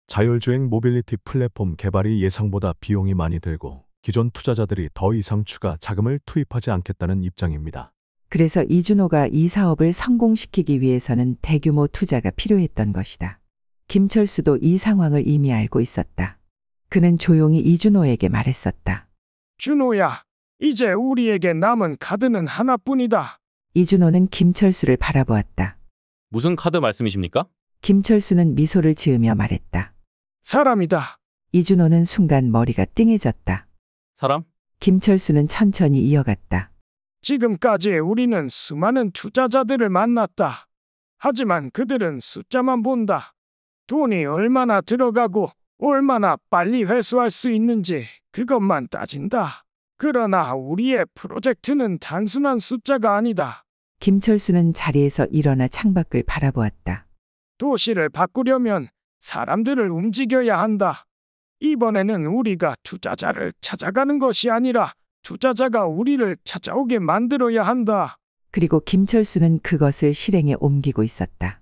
자율주행 모빌리티 플랫폼 개발이 예상보다 비용이 많이 들고 기존 투자자들이 더 이상 추가 자금을 투입하지 않겠다는 입장입니다. 그래서 이준호가 이 사업을 성공시키기 위해서는 대규모 투자가 필요했던 것이다. 김철수도 이 상황을 이미 알고 있었다. 그는 조용히 이준호에게 말했었다. 준호야, 이제 우리에게 남은 카드는 하나뿐이다. 이준호는 김철수를 바라보았다. 무슨 카드 말씀이십니까? 김철수는 미소를 지으며 말했다. 사람이다. 이준호는 순간 머리가 띵해졌다. 사람? 김철수는 천천히 이어갔다. 지금까지 우리는 수많은 투자자들을 만났다. 하지만 그들은 숫자만 본다. 돈이 얼마나 들어가고 얼마나 빨리 회수할 수 있는지 그것만 따진다. 그러나 우리의 프로젝트는 단순한 숫자가 아니다. 김철수는 자리에서 일어나 창밖을 바라보았다. 도시를 바꾸려면 사람들을 움직여야 한다. 이번에는 우리가 투자자를 찾아가는 것이 아니라 투자자가 우리를 찾아오게 만들어야 한다. 그리고 김철수는 그것을 실행에 옮기고 있었다.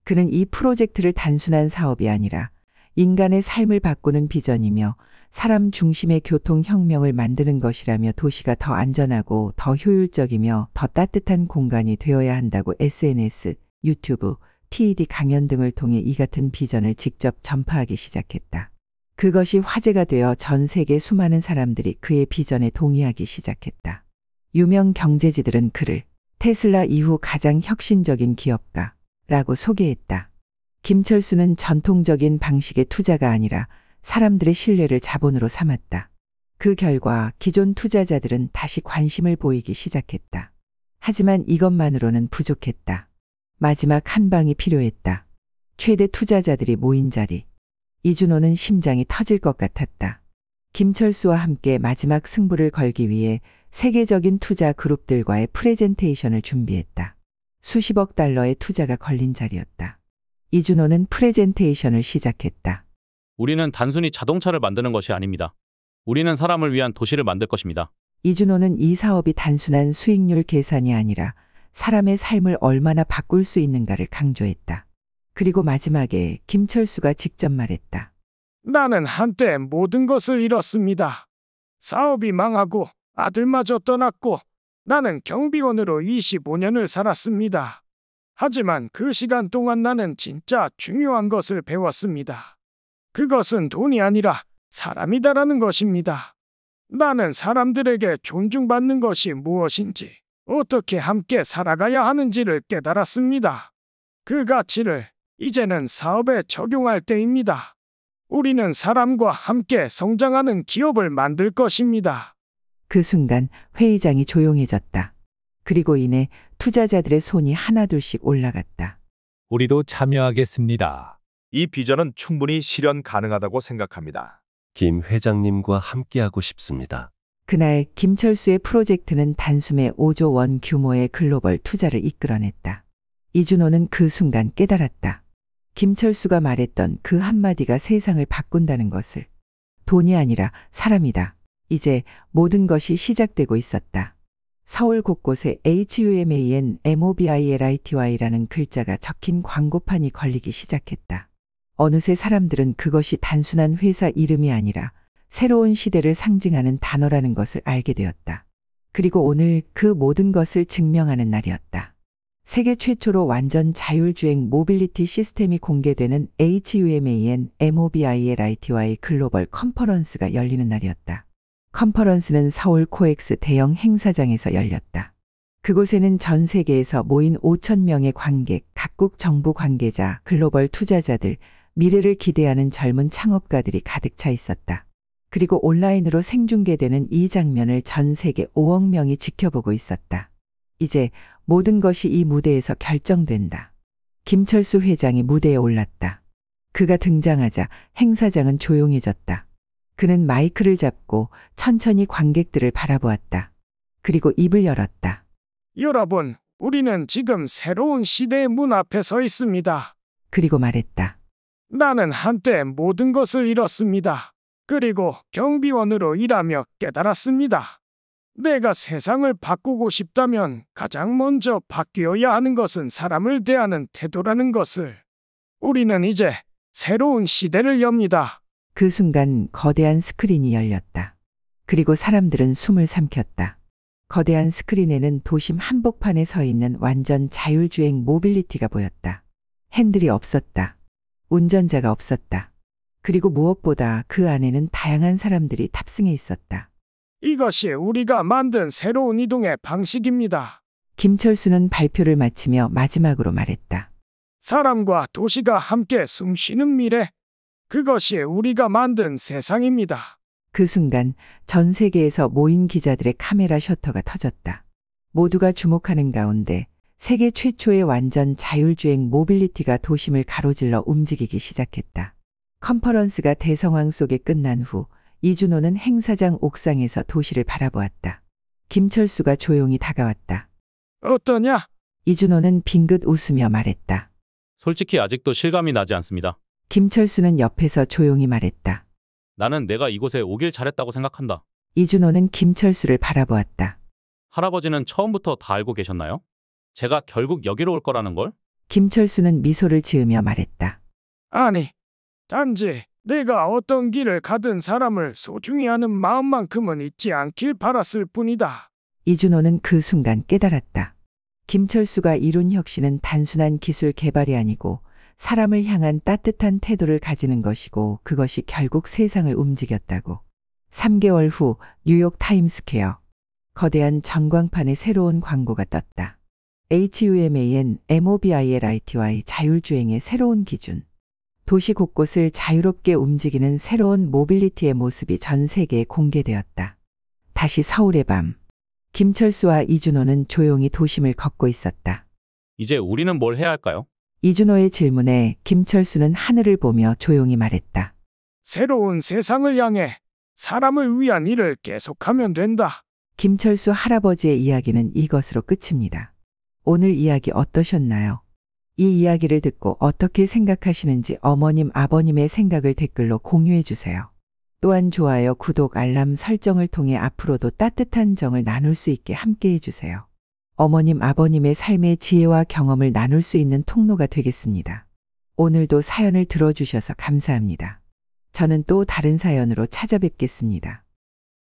그는 이 프로젝트를 단순한 사업이 아니라 인간의 삶을 바꾸는 비전이며 사람 중심의 교통혁명을 만드는 것이라며 도시가 더 안전하고 더 효율적이며 더 따뜻한 공간이 되어야 한다고 SNS, 유튜브, TED 강연 등을 통해 이 같은 비전을 직접 전파하기 시작했다. 그것이 화제가 되어 전 세계 수많은 사람들이 그의 비전에 동의하기 시작했다. 유명 경제지들은 그를 테슬라 이후 가장 혁신적인 기업가라고 소개했다. 김철수는 전통적인 방식의 투자가 아니라 사람들의 신뢰를 자본으로 삼았다. 그 결과 기존 투자자들은 다시 관심을 보이기 시작했다. 하지만 이것만으로는 부족했다. 마지막 한 방이 필요했다. 최대 투자자들이 모인 자리. 이준호는 심장이 터질 것 같았다. 김철수와 함께 마지막 승부를 걸기 위해 세계적인 투자 그룹들과의 프레젠테이션을 준비했다. 수십억 달러의 투자가 걸린 자리였다. 이준호는 프레젠테이션을 시작했다. 우리는 단순히 자동차를 만드는 것이 아닙니다. 우리는 사람을 위한 도시를 만들 것입니다. 이준호는 이 사업이 단순한 수익률 계산이 아니라 사람의 삶을 얼마나 바꿀 수 있는가를 강조했다. 그리고 마지막에 김철수가 직접 말했다. 나는 한때 모든 것을 잃었습니다. 사업이 망하고 아들마저 떠났고 나는 경비원으로 25년을 살았습니다. 하지만 그 시간 동안 나는 진짜 중요한 것을 배웠습니다. 그것은 돈이 아니라 사람이다라는 것입니다. 나는 사람들에게 존중받는 것이 무엇인지, 어떻게 함께 살아가야 하는지를 깨달았습니다. 그 가치를 이제는 사업에 적용할 때입니다. 우리는 사람과 함께 성장하는 기업을 만들 것입니다. 그 순간 회의장이 조용해졌다. 그리고 이내 투자자들의 손이 하나둘씩 올라갔다. 우리도 참여하겠습니다. 이 비전은 충분히 실현 가능하다고 생각합니다. 김 회장님과 함께하고 싶습니다. 그날 김철수의 프로젝트는 단숨에 5조 원 규모의 글로벌 투자를 이끌어냈다. 이준호는 그 순간 깨달았다. 김철수가 말했던 그 한마디가 세상을 바꾼다는 것을. 돈이 아니라 사람이다. 이제 모든 것이 시작되고 있었다. 서울 곳곳에 HUMAN MOBILITY라는 글자가 적힌 광고판이 걸리기 시작했다. 어느새 사람들은 그것이 단순한 회사 이름이 아니라 새로운 시대를 상징하는 단어라는 것을 알게 되었다. 그리고 오늘 그 모든 것을 증명하는 날이었다. 세계 최초로 완전 자율주행 모빌리티 시스템이 공개되는 HUMAN MOBILITY 글로벌 컨퍼런스가 열리는 날이었다. 컨퍼런스는 서울 코엑스 대형 행사장에서 열렸다. 그곳에는 전 세계에서 모인 5,000명의 관객, 각국 정부 관계자, 글로벌 투자자들, 미래를 기대하는 젊은 창업가들이 가득 차 있었다. 그리고 온라인으로 생중계되는 이 장면을 전 세계 5억 명이 지켜보고 있었다. 이제 모든 것이 이 무대에서 결정된다. 김철수 회장이 무대에 올랐다. 그가 등장하자 행사장은 조용해졌다. 그는 마이크를 잡고 천천히 관객들을 바라보았다. 그리고 입을 열었다. 여러분, 우리는 지금 새로운 시대의 문 앞에 서 있습니다. 그리고 말했다. 나는 한때 모든 것을 잃었습니다. 그리고 경비원으로 일하며 깨달았습니다. 내가 세상을 바꾸고 싶다면 가장 먼저 바뀌어야 하는 것은 사람을 대하는 태도라는 것을. 우리는 이제 새로운 시대를 엽니다. 그 순간 거대한 스크린이 열렸다. 그리고 사람들은 숨을 삼켰다. 거대한 스크린에는 도심 한복판에 서 있는 완전 자율주행 모빌리티가 보였다. 핸들이 없었다. 운전자가 없었다. 그리고 무엇보다 그 안에는 다양한 사람들이 탑승해 있었다. 이것이 우리가 만든 새로운 이동의 방식입니다. 김철수는 발표를 마치며 마지막으로 말했다. 사람과 도시가 함께 숨쉬는 미래. 그것이 우리가 만든 세상입니다. 그 순간 전 세계에서 모인 기자들의 카메라 셔터가 터졌다. 모두가 주목하는 가운데 세계 최초의 완전 자율주행 모빌리티가 도심을 가로질러 움직이기 시작했다. 컨퍼런스가 대성황 속에 끝난 후 이준호는 행사장 옥상에서 도시를 바라보았다. 김철수가 조용히 다가왔다. 어떠냐? 이준호는 빙긋 웃으며 말했다. 솔직히 아직도 실감이 나지 않습니다. 김철수는 옆에서 조용히 말했다. 나는 내가 이곳에 오길 잘했다고 생각한다. 이준호는 김철수를 바라보았다. 할아버지는 처음부터 다 알고 계셨나요? 제가 결국 여기로 올 거라는 걸? 김철수는 미소를 지으며 말했다. 아니, 단지 내가 어떤 길을 가든 사람을 소중히 하는 마음만큼은 잊지 않길 바랐을 뿐이다. 이준호는 그 순간 깨달았다. 김철수가 이룬 혁신은 단순한 기술 개발이 아니고 사람을 향한 따뜻한 태도를 가지는 것이고 그것이 결국 세상을 움직였다고. 3개월 후 뉴욕 타임스퀘어. 거대한 전광판에 새로운 광고가 떴다. HUMAN MOBILITY 자율주행의 새로운 기준. 도시 곳곳을 자유롭게 움직이는 새로운 모빌리티의 모습이 전 세계에 공개되었다. 다시 서울의 밤. 김철수와 이준호는 조용히 도심을 걷고 있었다. 이제 우리는 뭘 해야 할까요? 이준호의 질문에 김철수는 하늘을 보며 조용히 말했다. 새로운 세상을 향해 사람을 위한 일을 계속하면 된다. 김철수 할아버지의 이야기는 이것으로 끝입니다. 오늘 이야기 어떠셨나요? 이 이야기를 듣고 어떻게 생각하시는지 어머님, 아버님의 생각을 댓글로 공유해 주세요. 또한 좋아요, 구독, 알람 설정을 통해 앞으로도 따뜻한 정을 나눌 수 있게 함께 해주세요. 어머님, 아버님의 삶의 지혜와 경험을 나눌 수 있는 통로가 되겠습니다. 오늘도 사연을 들어주셔서 감사합니다. 저는 또 다른 사연으로 찾아뵙겠습니다.